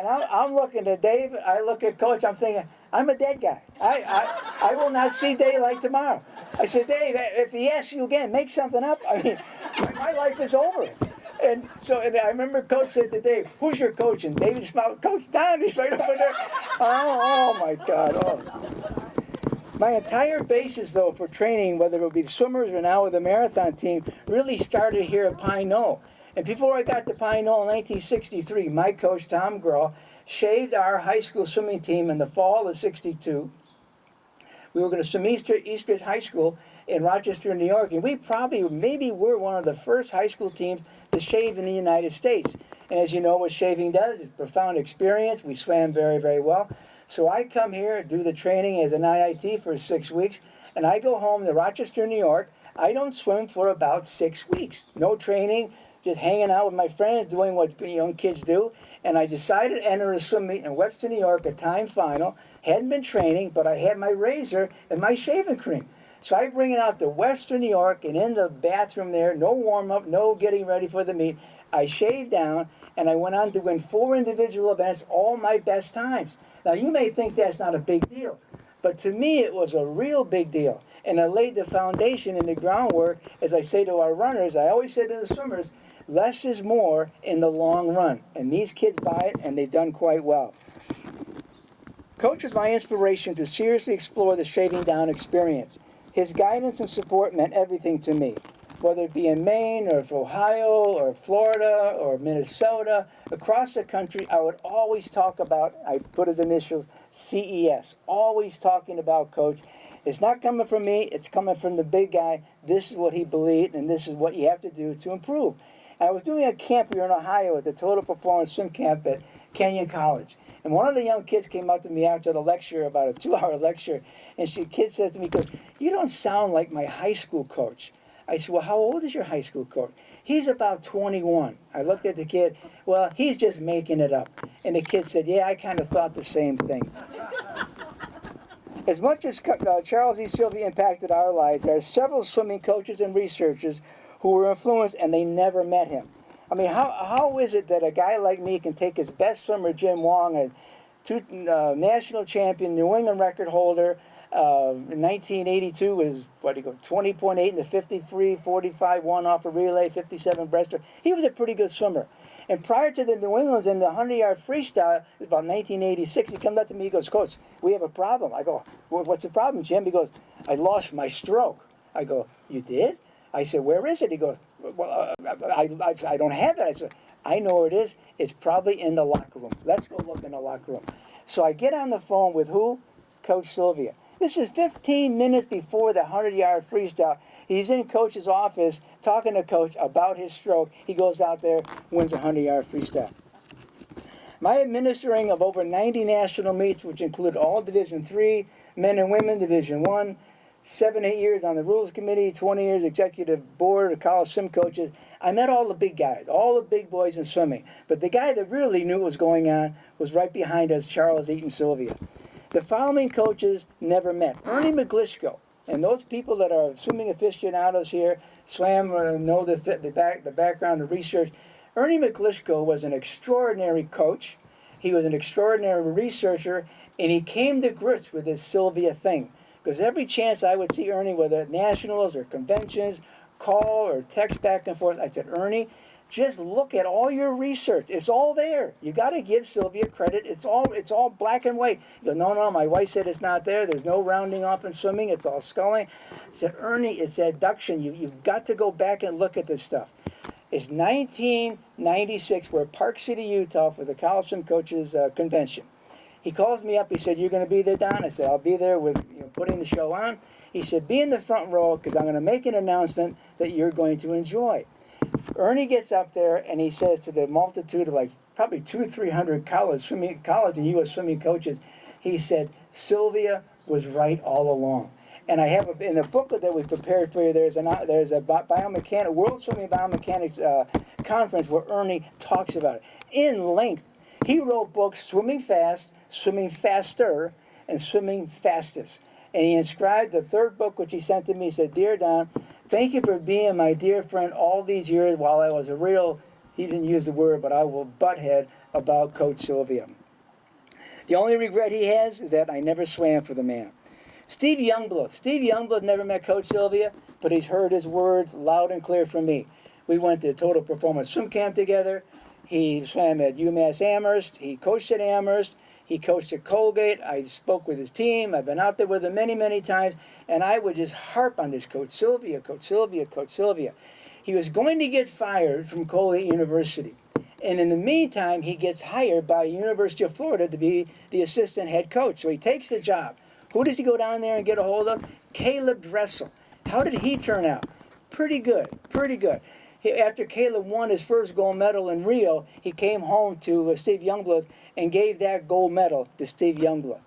I'm looking at David, I look at Coach, I'm thinking, I'm a dead guy. I will not see daylight tomorrow. I said, Dave, if he asks you again, make something up. I mean, my life is over. And I remember Coach said to Dave, who's your coach? And David smiled, Coach Don, he's right over there. Oh my God. Oh. My entire basis, though, for training, whether it would be the swimmers or now with the marathon team, really started here at Pine Knoll. And before I got to Pine Knoll in 1963, my coach, Tom Megerle, shaved our high school swimming team in the fall of '62. We were going to swim Eastridge High School in Rochester, New York, and we maybe were one of the first high school teams to shave in the United States. And as you know what shaving does, it's profound experience. We swam very, very well. So I come here, do the training as an IIT for 6 weeks, and I go home to Rochester, New York. I don't swim for about 6 weeks. No training, just hanging out with my friends, doing what young kids do. And I decided to enter a swim meet in Webster, New York, a time final. Hadn't been training, but I had my razor and my shaving cream. So I bring it out to Webster, New York, and in the bathroom there, no warm-up, no getting ready for the meet. I shaved down, and I went on to win 4 individual events, all my best times. Now, you may think that's not a big deal, but to me, it was a real big deal. And it laid the foundation and the groundwork, as I say to our runners, I always say to the swimmers, less is more in the long run. And these kids buy it, and they've done quite well. Coach was my inspiration to seriously explore the shaving down experience. His guidance and support meant everything to me. Whether it be in Maine or Ohio or Florida or Minnesota, across the country, I would always talk about, I put his initials, CES, always talking about Coach. It's not coming from me, it's coming from the big guy. This is what he believed, and this is what you have to do to improve. And I was doing a camp here in Ohio at the Total Performance Swim Camp at Kenyon College. And one of the young kids came up to me after the lecture, about a 2-hour lecture, and the kid says to me, goes, you don't sound like my high school coach. I said, well, how old is your high school coach? He's about 21. I looked at the kid, well, he's just making it up. And the kid said, yeah, I kind of thought the same thing. As much as Charles E. Sylvia impacted our lives, there are several swimming coaches and researchers who were influenced and they never met him. I mean, how is it that a guy like me can take his best swimmer, Jim Wong, a national champion, New England record holder, in 1982 was, 20.8 in the 50 45 1 off a relay, 57 breaststroke. He was a pretty good swimmer. And prior to the New Englands in the 100-yard freestyle, about 1986, he comes up to me, he goes, Coach, we have a problem. I go, well, what's the problem, Jim? He goes, I lost my stroke. I go, you did? I said, where is it? He goes, well, I don't have it. I said, I know where it is. It's probably in the locker room. Let's go look in the locker room. So I get on the phone with who? Coach Sylvia. This is 15 minutes before the 100-yard freestyle. He's in Coach's office talking to Coach about his stroke. He goes out there, wins a 100-yard freestyle. My administering of over 90 national meets, which include all Division III, men and women, Division I, 7-8 years on the Rules Committee, 20 years executive board of college swim coaches. I met all the big guys, all the big boys in swimming. But the guy that really knew what was going on was right behind us, Charles Eaton Sylvia. The following coaches never met. Ernie McGlishko, and those people that are swimming aficionados here, swam know the background of research. Ernie McGlishko was an extraordinary coach. He was an extraordinary researcher, and he came to grips with this Sylvia thing. Because every chance I would see Ernie, whether at nationals or conventions, call or text back and forth, I said, Ernie, just look at all your research. It's all there. You got to give Sylvia credit. It's all black and white. You go, no, my wife said it's not there. There's no rounding off in swimming. It's all sculling. I said, Ernie, it's adduction. You've got to go back and look at this stuff. It's 1996. We're at Park City, Utah for the College Swim Coaches Convention. He calls me up. He said, you're going to be there, Don? I said, I'll be there with putting the show on. He said, be in the front row because I'm going to make an announcement that you're going to enjoy. Ernie gets up there and he says to the multitude of probably 200-300 college and U.S. swimming coaches, he said, Sylvia was right all along. And I have in the booklet that we prepared for you, there's a World Swimming Biomechanics conference where Ernie talks about it in length. He wrote books, Swimming Fast, Swimming Faster, and Swimming Fastest. And he inscribed the third book, which he sent to me. He said, Dear Don, thank you for being my dear friend all these years while I was a real, he didn't use the word, but I will butthead about Coach Sylvia. The only regret he has is that I never swam for the man. Steve Youngblood never met Coach Sylvia, but he's heard his words loud and clear from me. We went to Total Performance Swim Camp together. He swam at UMass Amherst. He coached at Amherst. He coached at Colgate. I spoke with his team. I've been out there with him many, many times. And I would just harp on this, Coach Sylvia, Coach Sylvia, Coach Sylvia. He was going to get fired from Colgate University. And in the meantime, he gets hired by University of Florida to be the assistant head coach. So he takes the job. Who does he go down there and get a hold of? Caleb Dressel. How did he turn out? Pretty good, pretty good. After Caleb won his first gold medal in Rio, he came home to Steve Youngblood and gave that gold medal to Steve Youngblood.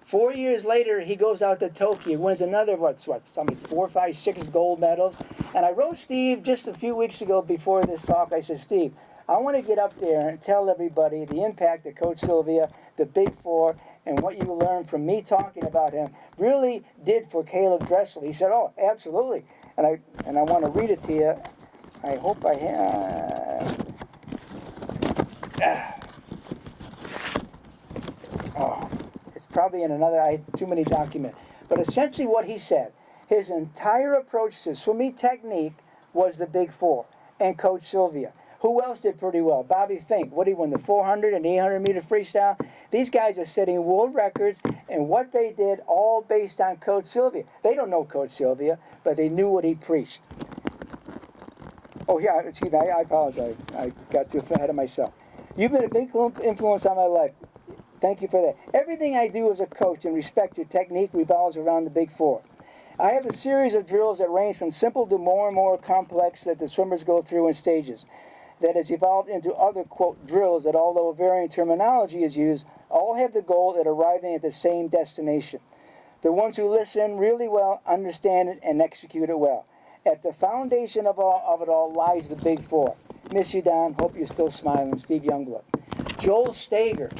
4 years later, he goes out to Tokyo, wins another, 4, 5, 6 gold medals. And I wrote Steve just a few weeks ago before this talk. I said, Steve, I want to get up there and tell everybody the impact that Coach Sylvia, the Big Four, and what you learned from me talking about him really did for Caleb Dressel. He said, oh, absolutely. And I want to read it to you. I hope I have. Oh, it's probably in another, too many documents. But essentially what he said, his entire approach to swimming technique was the Big Four and Coach Sylvia. Who else did pretty well? Bobby Fink. What he won, the 400 and 800 meter freestyle? These guys are setting world records, and what they did all based on Coach Sylvia. They don't know Coach Sylvia, but they knew what he preached. Oh, yeah, excuse me, I apologize. I got too ahead of myself. You've been a big influence on my life. Thank you for that. Everything I do as a coach in respect to technique revolves around the Big Four. I have a series of drills that range from simple to more and more complex that the swimmers go through in stages. That has evolved into other, quote, drills that, although varying terminology is used, all have the goal at arriving at the same destination. The ones who listen really well, understand it, and execute it well. At the foundation of it all lies the Big Four. Miss you, Don. Hope you're still smiling. Steve Youngblood. Joel Stager.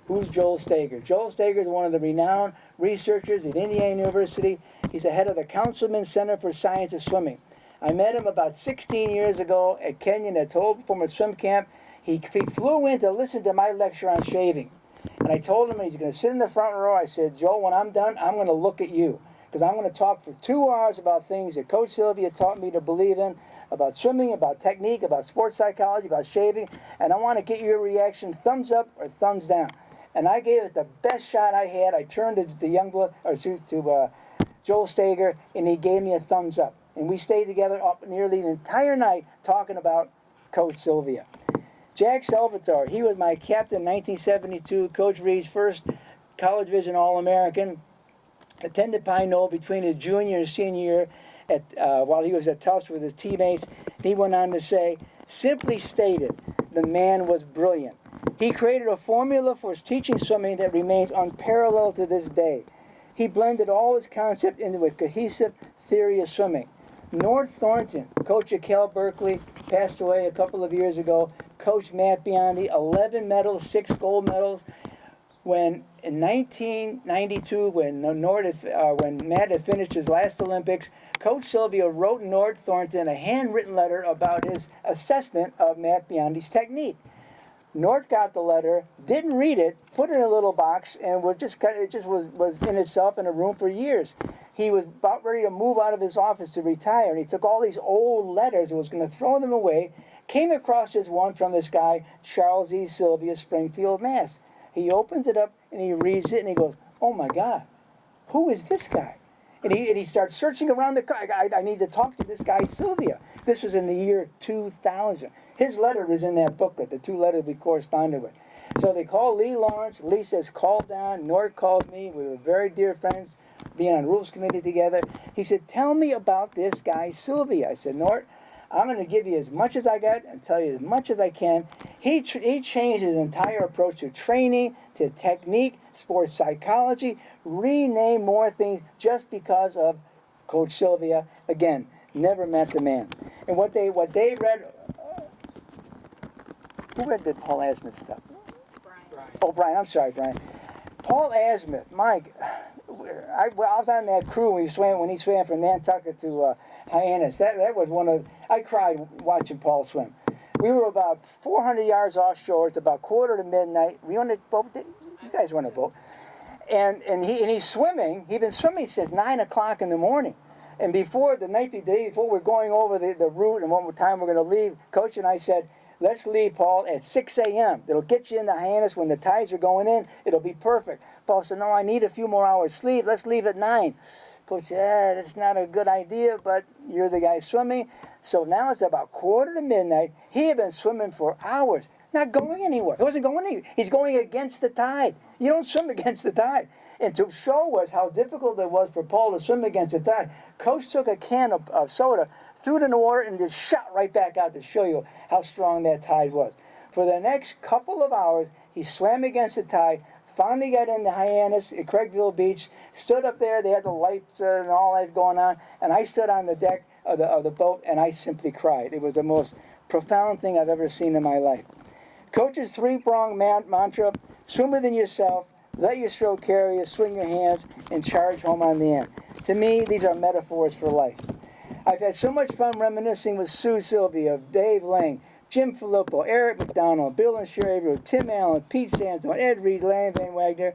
Who's Joel Stager? Joel Stager is one of the renowned researchers at Indiana University. He's the head of the Councilman Center for Science of Swimming. I met him about 16 years ago at Kenyon at Total Performance Swim Camp. He flew in to listen to my lecture on shaving. And I told him he's going to sit in the front row. I said, Joel, when I'm done, I'm going to look at you. Because I'm going to talk for 2 hours about things that Coach Sylvia taught me to believe in, about swimming, about technique, about sports psychology, about shaving. And I want to get your reaction, thumbs up or thumbs down. And I gave it the best shot I had. I turned to Joel Stager, and he gave me a thumbs up. And we stayed together up nearly the entire night talking about Coach Sylvia. Jack Salvatore, he was my captain in 1972, Coach Reed's first College Division All-American. Attended Pine Knoll between his junior and senior year while he was at Tufts with his teammates. He went on to say, simply stated, the man was brilliant. He created a formula for teaching swimming that remains unparalleled to this day. He blended all his concepts into a cohesive theory of swimming. North Thornton, coach at Cal Berkeley, passed away a couple of years ago. Coach Matt Biondi, 11 medals, 6 gold medals. When in 1992, when Matt had finished his last Olympics, Coach Sylvia wrote North Thornton a handwritten letter about his assessment of Matt Biondi's technique. Nort got the letter, didn't read it, put it in a little box, and was in itself in a room for years. He was about ready to move out of his office to retire, and he took all these old letters and was going to throw them away. Came across this one from this guy, Charles E. Sylvia, Springfield, Mass. He opens it up and he reads it and he goes, "Oh my God, who is this guy?" And he starts searching around the car. I need to talk to this guy, Sylvia. This was in the year 2000. His letter is in that booklet, the 2 letters we corresponded with. So they called Lee Lawrence. Lee says, "Call down." Nort called me. We were very dear friends, being on rules committee together. He said, "Tell me about this guy, Sylvia." I said, "Nort, I'm going to give you as much as I got and tell you as much as I can." He changed his entire approach to training, to technique, sports psychology, renamed more things just because of Coach Sylvia. Again, never met the man. And what they read, who read the Paul Asmuth stuff? Brian. Oh, Brian, I'm sorry, Brian. Paul Asmuth, Mike, I was on that crew when he swam from Nantucket to Hyannis. That was I cried watching Paul swim. We were about 400 yards offshore. It's about quarter to midnight. We on a boat. You guys were on a boat. And he's swimming. He'd been swimming since 9 o'clock in the morning. And the day before we're going over the route and what time we're going to leave, Coach and I said, "Let's leave, Paul, at 6 a.m. It'll get you into Hyannis when the tides are going in. It'll be perfect." Paul said, "No, I need a few more hours sleep. Let's leave at 9. Coach said, "That's not a good idea, but you're the guy swimming." So now it's about quarter to midnight. He had been swimming for hours, not going anywhere. He wasn't going anywhere. He's going against the tide. You don't swim against the tide. And to show us how difficult it was for Paul to swim against the tide, Coach took a can of soda, threw it in the water, and just shot right back out to show you how strong that tide was. For the next couple of hours, he swam against the tide, finally got into Hyannis at Craigville Beach, stood up there. They had the lights and all that going on, and I stood on the deck of the boat, and I simply cried. It was the most profound thing I've ever seen in my life. Coach's 3-pronged mantra: swim within yourself, let your stroke carry you, swing your hands, and charge home on the end. To me, these are metaphors for life. I've had so much fun reminiscing with Sue Sylvia, Dave Lang, Jim Filippo, Eric McDonald, Bill and Sherry, Tim Allen, Pete Sandstone, Ed Reed, Larry Van Wagner.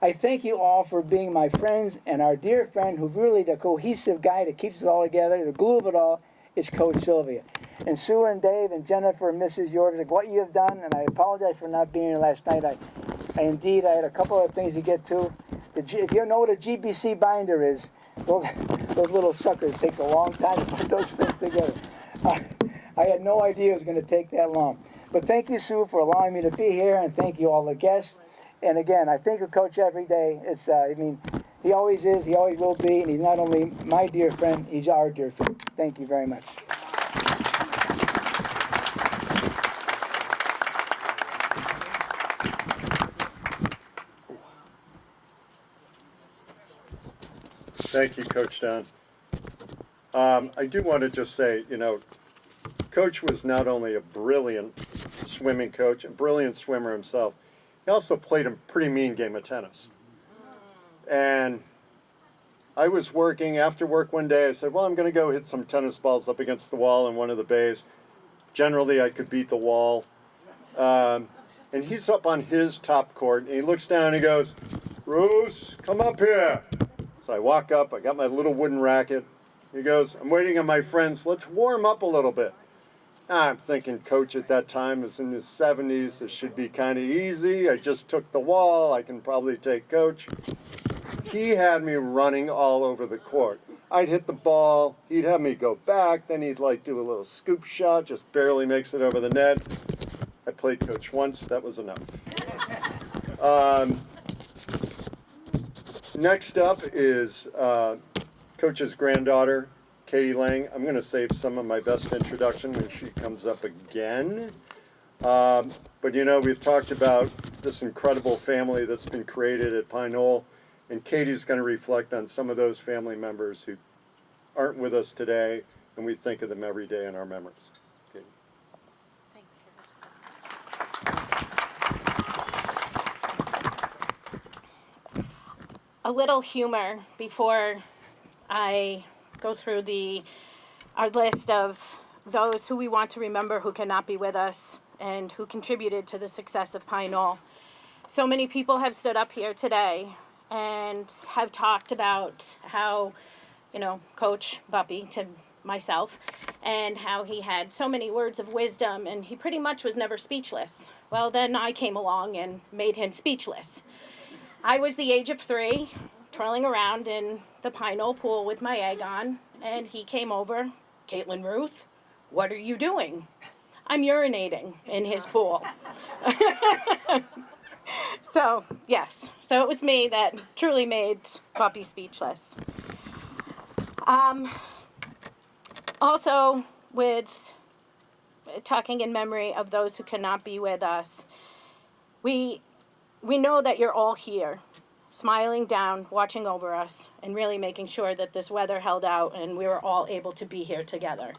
I thank you all for being my friends, and our dear friend who really the cohesive guy that keeps it all together, the glue of it all, is Coach Sylvia. And Sue and Dave and Jennifer and Mrs. Yorzik, what you have done, and I apologize for not being here last night. I had a couple of things to get to. If you know what a GBC binder is, those little suckers, it takes a long time to put those things together. I had no idea it was going to take that long. But thank you, Sue, for allowing me to be here, and thank you all the guests. And again, I think of Coach every day. He always is, he always will be, and he's not only my dear friend, he's our dear friend. Thank you very much. Thank you, Coach Don. I do want to just say, Coach was not only a brilliant swimming coach, a brilliant swimmer himself, he also played a pretty mean game of tennis. And I was working after work one day. I said, well, I'm going to go hit some tennis balls up against the wall in one of the bays. Generally, I could beat the wall. And he's up on his top court, and he looks down and he goes, "Bruce, come up here." So I walk up. I got my little wooden racket. He goes, "I'm waiting on my friends. Let's warm up a little bit." I'm thinking Coach at that time is in his 70s. This should be kind of easy. I just took the wall. I can probably take Coach. He had me running all over the court. I'd hit the ball. He'd have me go back. Then he'd do a little scoop shot. Just barely makes it over the net. I played Coach once. That was enough. Next up is Coach's granddaughter, Katie Lang. I'm going to save some of my best introduction when she comes up again. But you know, we've talked about this incredible family that's been created at Pine Knoll, and Katie's going to reflect on some of those family members who aren't with us today, and we think of them every day in our memories. Katie. A little humor before I go through our list of those who we want to remember who cannot be with us and who contributed to the success of Pine Knoll. So many people have stood up here today and have talked about how, Coach Buppy, to myself, and how he had so many words of wisdom and he pretty much was never speechless. Well, then I came along and made him speechless. I was the age of 3, twirling around in the Pine Knoll pool with my egg on, and he came over. Caitlin Ruth, what are you doing? I'm urinating in his pool. So, yes. So it was me that truly made Buppy speechless. Also, with talking in memory of those who cannot be with us, we know that you're all here, smiling down, watching over us, and really making sure that this weather held out and we were all able to be here together.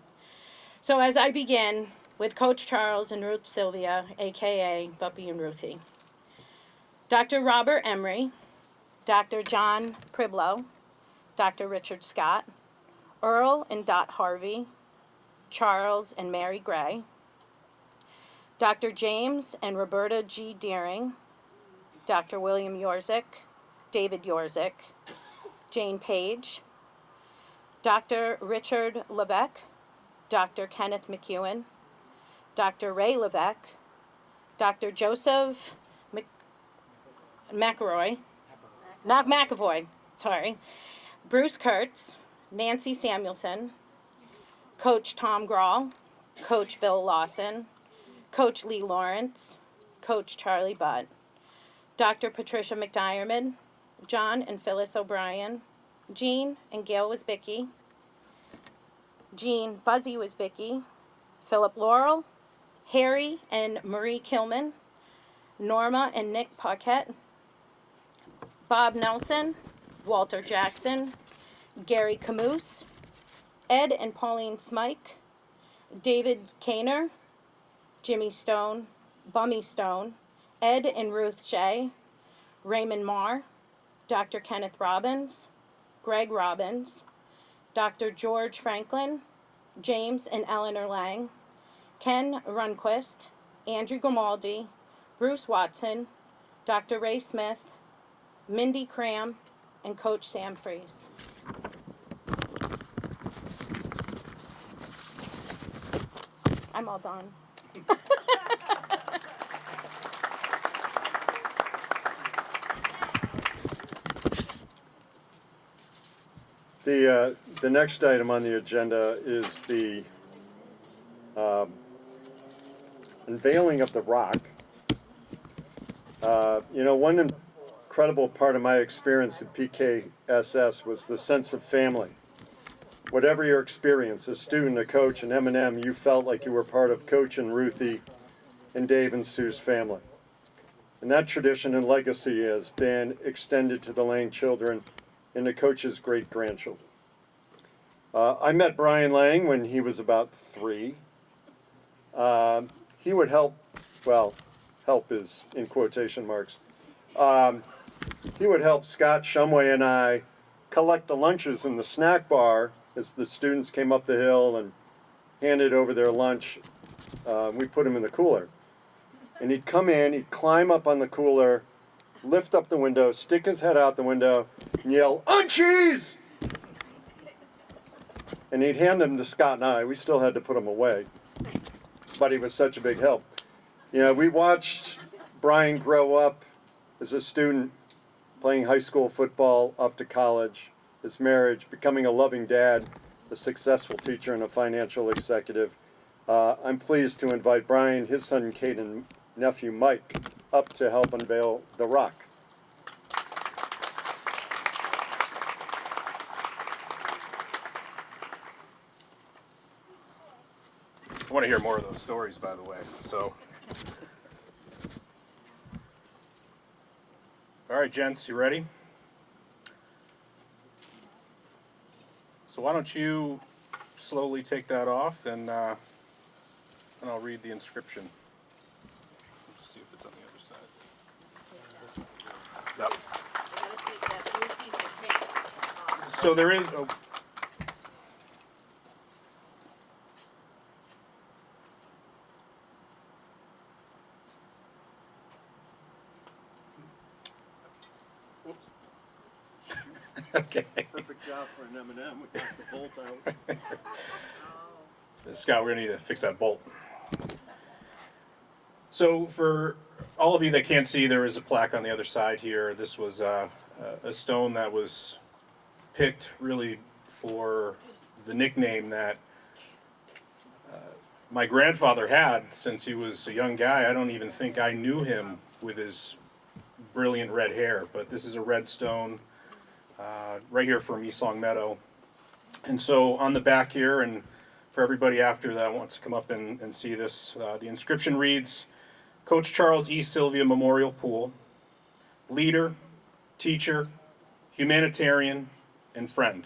So as I begin with Coach Charles and Ruth Sylvia, a.k.a. Buppy and Ruthie. Dr. Robert Emery, Dr. John Priblo, Dr. Richard Scott, Earl and Dot Harvey, Charles and Mary Gray, Dr. James and Roberta G. Deering, Dr. William Yorzik, David Yorzik, Jane Page, Dr. Richard Levesque, Dr. Kenneth McEwen, Dr. Ray Levesque, Dr. Joseph McAvoy, Bruce Kurtz, Nancy Samuelson, Coach Tom Grawl, Coach Bill Lawson, Coach Lee Lawrence, Coach Charlie Budd, Dr. Patricia McDiarmid, John and Phyllis O'Brien, Jean and Gail Wisbicki, Jean Buzzy Wisbicki, Philip Laurel, Harry and Marie Kilman, Norma and Nick Paquette, Bob Nelson, Walter Jackson, Gary Camus, Ed and Pauline Smike, David Kaner, Jimmy Stone, Bummy Stone, Ed and Ruth Shea, Raymond Marr, Dr. Kenneth Robbins, Greg Robbins, Dr. George Franklin, James and Eleanor Lang, Ken Runquist, Andrew Grimaldi, Bruce Watson, Dr. Ray Smith, Mindy Cram, and Coach Sam Fries. I'm all done. The next item on the agenda is the unveiling of the rock. One incredible part of my experience at PKSS was the sense of family. Whatever your experience, a student, a coach, an M&M, you felt like you were part of Coach and Ruthie and Dave and Sue's family. And that tradition and legacy has been extended to the Lang children and the Coach's great-grandchildren. I met Brian Lang when he was about 3. He would help is in quotation marks. He would help Scott Shumway and I collect the lunches in the snack bar as the students came up the hill and handed over their lunch. We put them in the cooler. And he'd come in, he'd climb up on the cooler, lift up the window, stick his head out the window, and yell, "Unchies!" And he'd hand them to Scott and I. We still had to put them away. But he was such a big help. We watched Brian grow up as a student, playing high school football, up to college, his marriage, becoming a loving dad, a successful teacher, and a financial executive. I'm pleased to invite Brian, his son Kate, and nephew Mike up to help unveil the rock. I want to hear more of those stories, by the way. So All right, gents, you ready? So why don't you slowly take that off, and I'll read the inscription. Let's see if it's on the other side. Yep. So there is. Oh. Okay. Perfect job for an M&M. We got the bolt out. Scott, we're gonna need to fix that bolt. So for all of you that can't see, there is a plaque on the other side here. This was a stone that was picked really for the nickname that my grandfather had since he was a young guy. I don't even think I knew him with his brilliant red hair, but this is a red stone right here from East Long Meadow. And so on the back here, and for everybody after that wants to come up and see this, the inscription reads, Coach Charles E. Sylvia Memorial Pool, leader, teacher, humanitarian, and friend,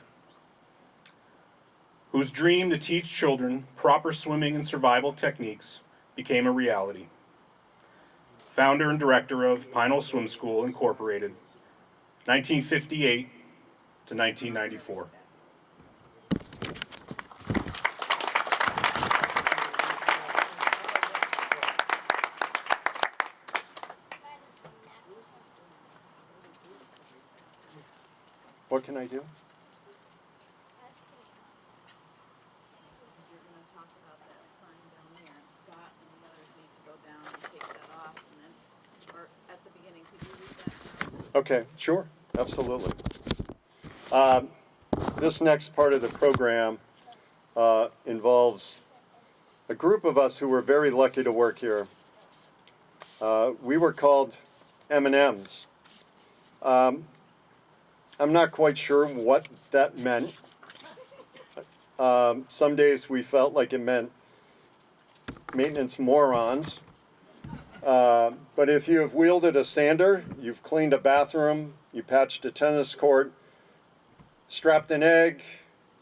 whose dream to teach children proper swimming and survival techniques became a reality. Founder and director of Pine Knoll Swim School, Incorporated, 1958 to 1994. What can I do? You're going to talk about that sign down there, and Scott and the others need to go down and take that off, and then, or at the beginning, could you read that? Okay, sure, absolutely. This next part of the program involves a group of us who were very lucky to work here. We were called M&Ms. I'm not quite sure what that meant. Some days we felt like it meant maintenance morons. But if you have wielded a sander, you've cleaned a bathroom, you patched a tennis court, strapped an egg,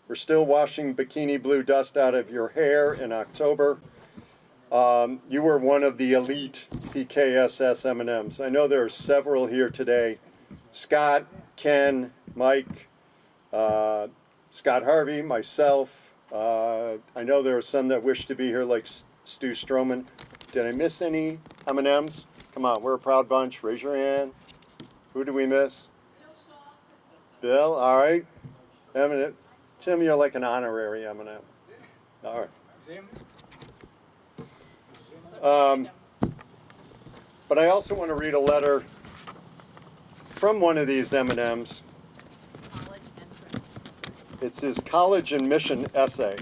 we're still washing bikini blue dust out of your hair in October, you were one of the elite PKSS M&Ms. I know there are several here today. Scott, Ken, Mike, Scott Harvey, myself. I know there are some that wish to be here like Stu Stroman. Did I miss any M&Ms? Come on, we're a proud bunch. Raise your hand. Who did we miss? Bill, all right. M&M. Tim, you're like an honorary M&M. All right. But I also want to read a letter from one of these M&Ms. It's his college and mission essay.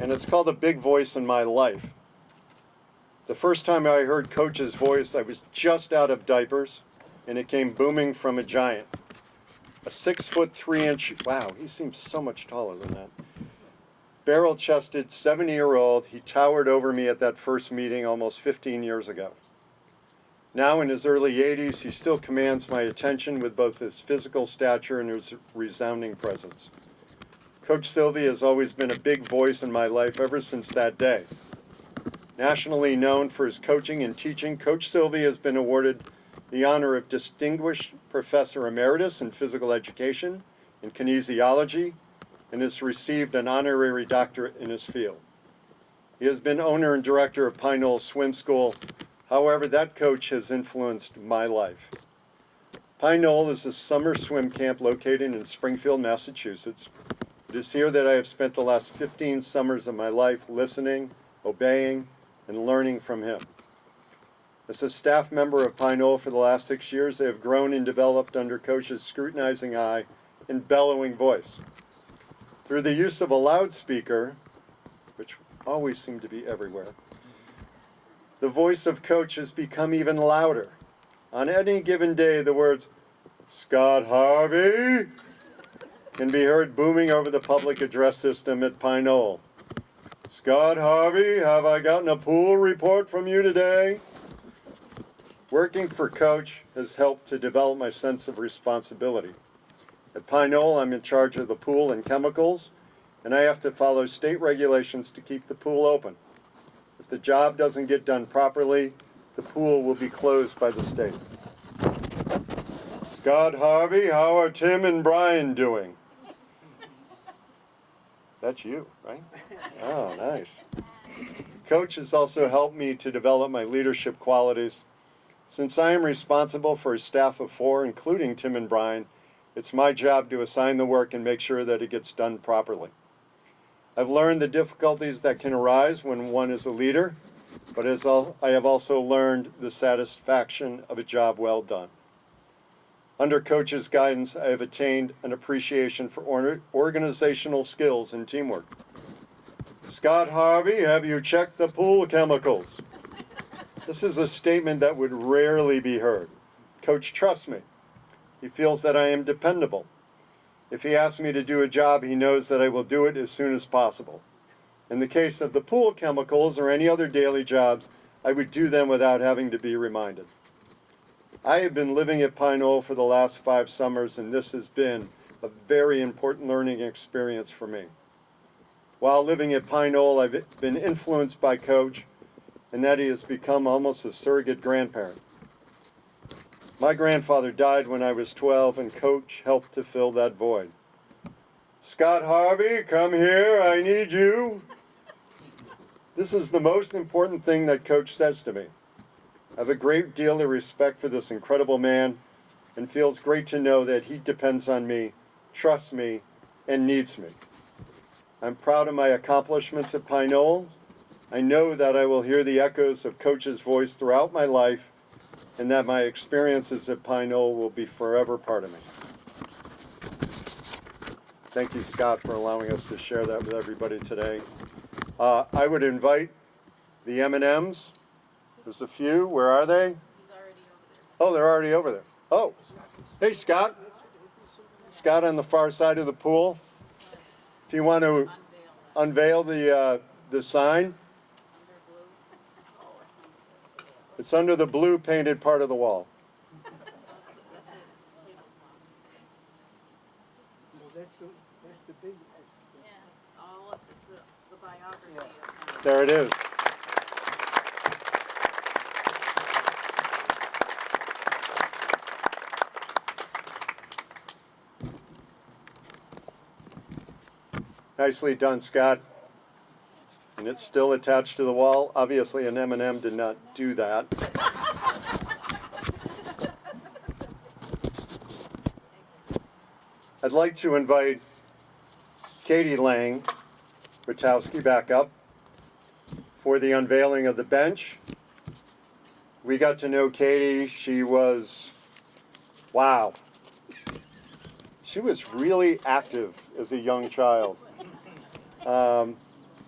And it's called A Big Voice in My Life. The first time I heard Coach's voice, I was just out of diapers, and it came booming from a giant. A 6'3" wow, he seems so much taller than that. Barrel-chested, 70-year-old, he towered over me at that first meeting almost 15 years ago. Now in his early 80s, he still commands my attention with both his physical stature and his resounding presence. Coach Sylvia has always been a big voice in my life ever since that day. Nationally known for his coaching and teaching, Coach Sylvia has been awarded the honor of Distinguished Professor Emeritus in Physical Education and Kinesiology, and has received an honorary doctorate in his field. He has been owner and director of Pine Knoll Swim School. However, that coach has influenced my life. Pine Knoll is a summer swim camp located in Springfield, Massachusetts. It is here that I have spent the last 15 summers of my life listening, obeying, and learning from him. As a staff member of Pine Knoll for the last 6 years, they have grown and developed under Coach's scrutinizing eye and bellowing voice. Through the use of a loudspeaker, which always seem to be everywhere, the voice of Coach has become even louder. On any given day, the words, "Scott Harvey," can be heard booming over the public address system at Pine Knoll. "Scott Harvey, have I gotten a pool report from you today?" Working for Coach has helped to develop my sense of responsibility. At Pine Knoll, I'm in charge of the pool and chemicals, and I have to follow state regulations to keep the pool open. If the job doesn't get done properly, the pool will be closed by the state. Scott Harvey, how are Tim and Brian doing? That's you, right? Oh, nice. Coach has also helped me to develop my leadership qualities. Since I am responsible for a staff of 4, including Tim and Brian, it's my job to assign the work and make sure that it gets done properly. I've learned the difficulties that can arise when one is a leader, but I have also learned the satisfaction of a job well done. Under Coach's guidance, I have attained an appreciation for organizational skills and teamwork. Scott Harvey, have you checked the pool chemicals? This is a statement that would rarely be heard. Coach trusts me. He feels that I am dependable. If he asks me to do a job, he knows that I will do it as soon as possible. In the case of the pool chemicals or any other daily jobs, I would do them without having to be reminded. I have been living at Pine Knoll for the last 5 summers, and this has been a very important learning experience for me. While living at Pine Knoll, I've been influenced by Coach, and that he has become almost a surrogate grandparent. My grandfather died when I was 12, and Coach helped to fill that void. Scott Harvey, come here, I need you. This is the most important thing that Coach says to me. I have a great deal of respect for this incredible man, and feels great to know that he depends on me, trusts me, and needs me. I'm proud of my accomplishments at Pine Knoll. I know that I will hear the echoes of Coach's voice throughout my life, and that my experiences at Pine Knoll will be forever part of me. Thank you, Scott, for allowing us to share that with everybody today. I would invite the M&Ms. There's a few. Where are they? He's already over there. Oh, they're already over there. Oh, hey, Scott. Scott on the far side of the pool. If you want to unveil the sign. It's under the blue painted part of the wall. There it is. Nicely done, Scott. And it's still attached to the wall. Obviously, an M&M did not do that. I'd like to invite Katie Lang Witowski back up for the unveiling of the bench. We got to know Katie. She was, wow. She was really active as a young child.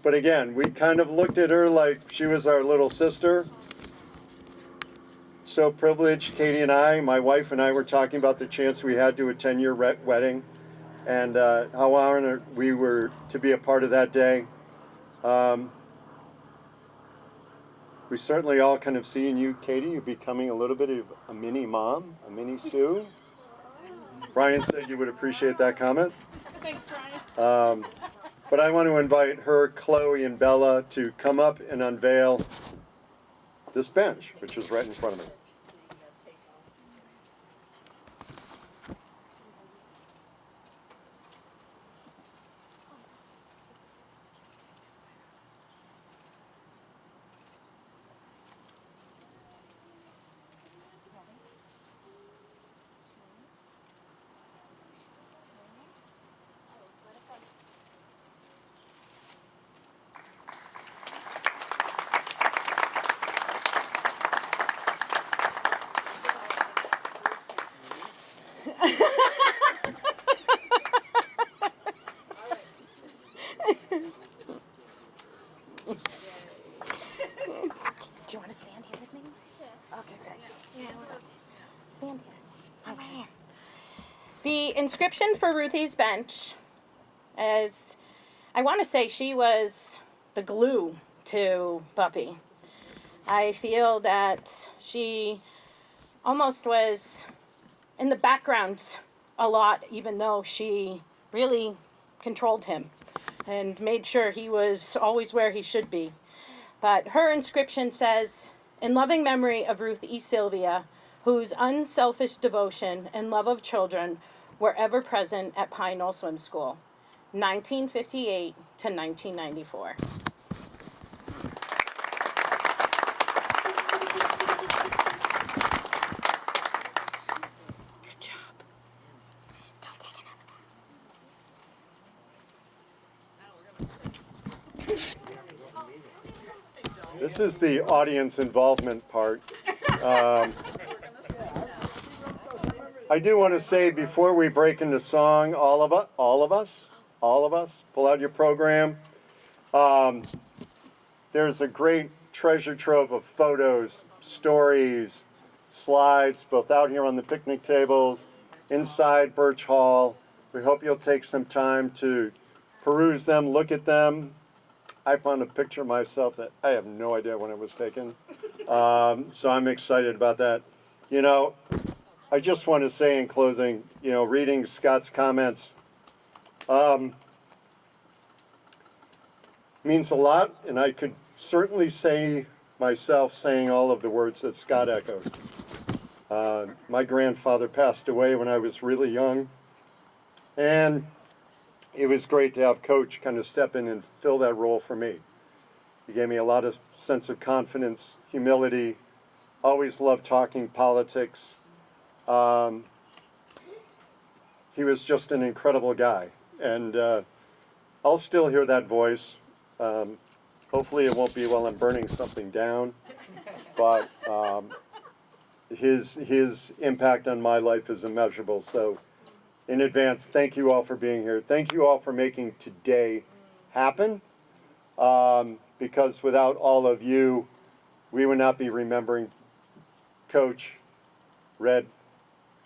But again, we kind of looked at her like she was our little sister. So privileged, Katie and I, my wife and I were talking about the chance we had to attend your wedding and how honored we were to be a part of that day. We certainly all kind of see in you, Katie, you becoming a little bit of a mini mom, a mini Sue. Brian said you would appreciate that comment. Thanks, Brian. But I want to invite her, Chloe, and Bella to come up and unveil this bench, which is right in front of me. Do you want to stand here with me? Yeah. Okay, thanks. Yeah. Stand here. Okay. The inscription for Ruthie's bench is, I want to say she was the glue to Puppy. I feel that she almost was in the background a lot, even though she really controlled him and made sure he was always where he should be. But her inscription says, "In loving memory of Ruth E. Sylvia, whose unselfish devotion and love of children were ever present at Pine Knoll Swim School, 1958 to 1994. Good job. Don't take another. This is the audience involvement part. I do want to say before we break into song, all of us, pull out your program. There's a great treasure trove of photos, stories, slides, both out here on the picnic tables, inside Birch Hall. We hope you'll take some time to peruse them, look at them. I found a picture of myself that I have no idea when it was taken. So I'm excited about that. You know, I just want to say in closing, you know, reading Scott's comments means a lot, and I could certainly say myself saying all of the words that Scott echoed. My grandfather passed away when I was really young, and it was great to have Coach kind of step in and fill that role for me. He gave me a lot of sense of confidence, humility, always loved talking politics. He was just an incredible guy, and I'll still hear that voice. Hopefully it won't be while I'm burning something down, but his impact on my life is immeasurable. So in advance, thank you all for being here. Thank you all for making today happen, because without all of you, we would not be remembering Coach, Red,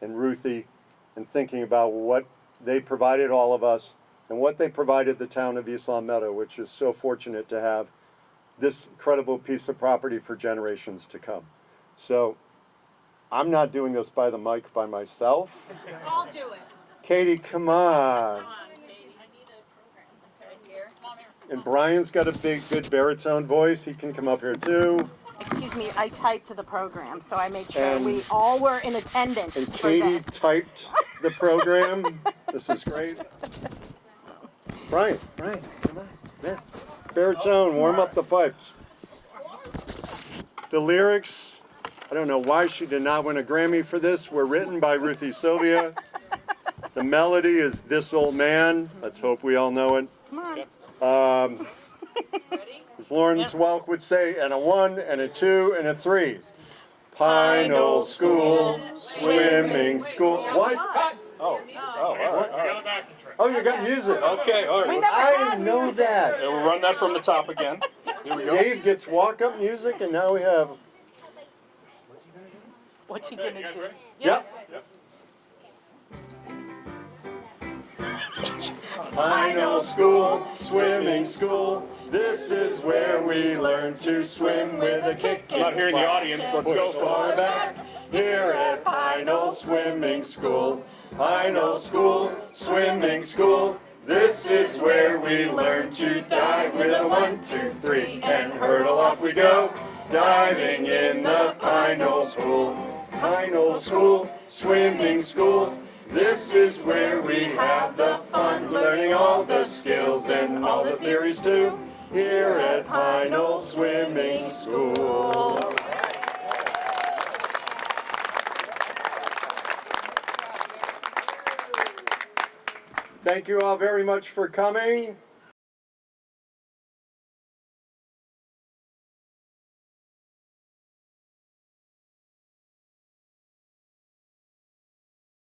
and Ruthie, and thinking about what they provided all of us and what they provided the town of East Long Meadow, which is so fortunate to have this incredible piece of property for generations to come. So I'm not doing this by the mic by myself. I'll do it. Katie, come on. And Brian's got a big, good baritone voice. He can come up here too. Excuse me, I typed the program, so I made sure And- we all were in attendance And for Katie this. typed the program. This is great. Brian, come on. There. Baritone, warm up the pipes. The lyrics, I don't know why she did not win a Grammy for this, were written by Ruthie Sylvia. The melody is This Old Man. Let's hope we all know it. Come on. As Lawrence Welk would say, and a 1, and a 2, and a 3. Pine Knoll School, swimming school. What? All right. Oh, you got music. Okay, all right. I didn't know that. We'll run that from the top again. Here we go. Dave gets walk-up music, and now we have. What's he gonna do? Yep. Pine Knoll School, swimming school. This is where we learn to swim with a kick. I'm not hearing the audience. Let's go, folks. Back here at Pine Knoll Swimming School. Pine Knoll School, swimming school. This is where we learn to dive with a 1, 2, 3, and hurdle off we go. Diving in the Pine Knoll School. Pine Knoll School, swimming school. This is where we have the fun, learning all the skills and all the theories too, here at Pine Knoll Swimming School. Thank you all very much for coming.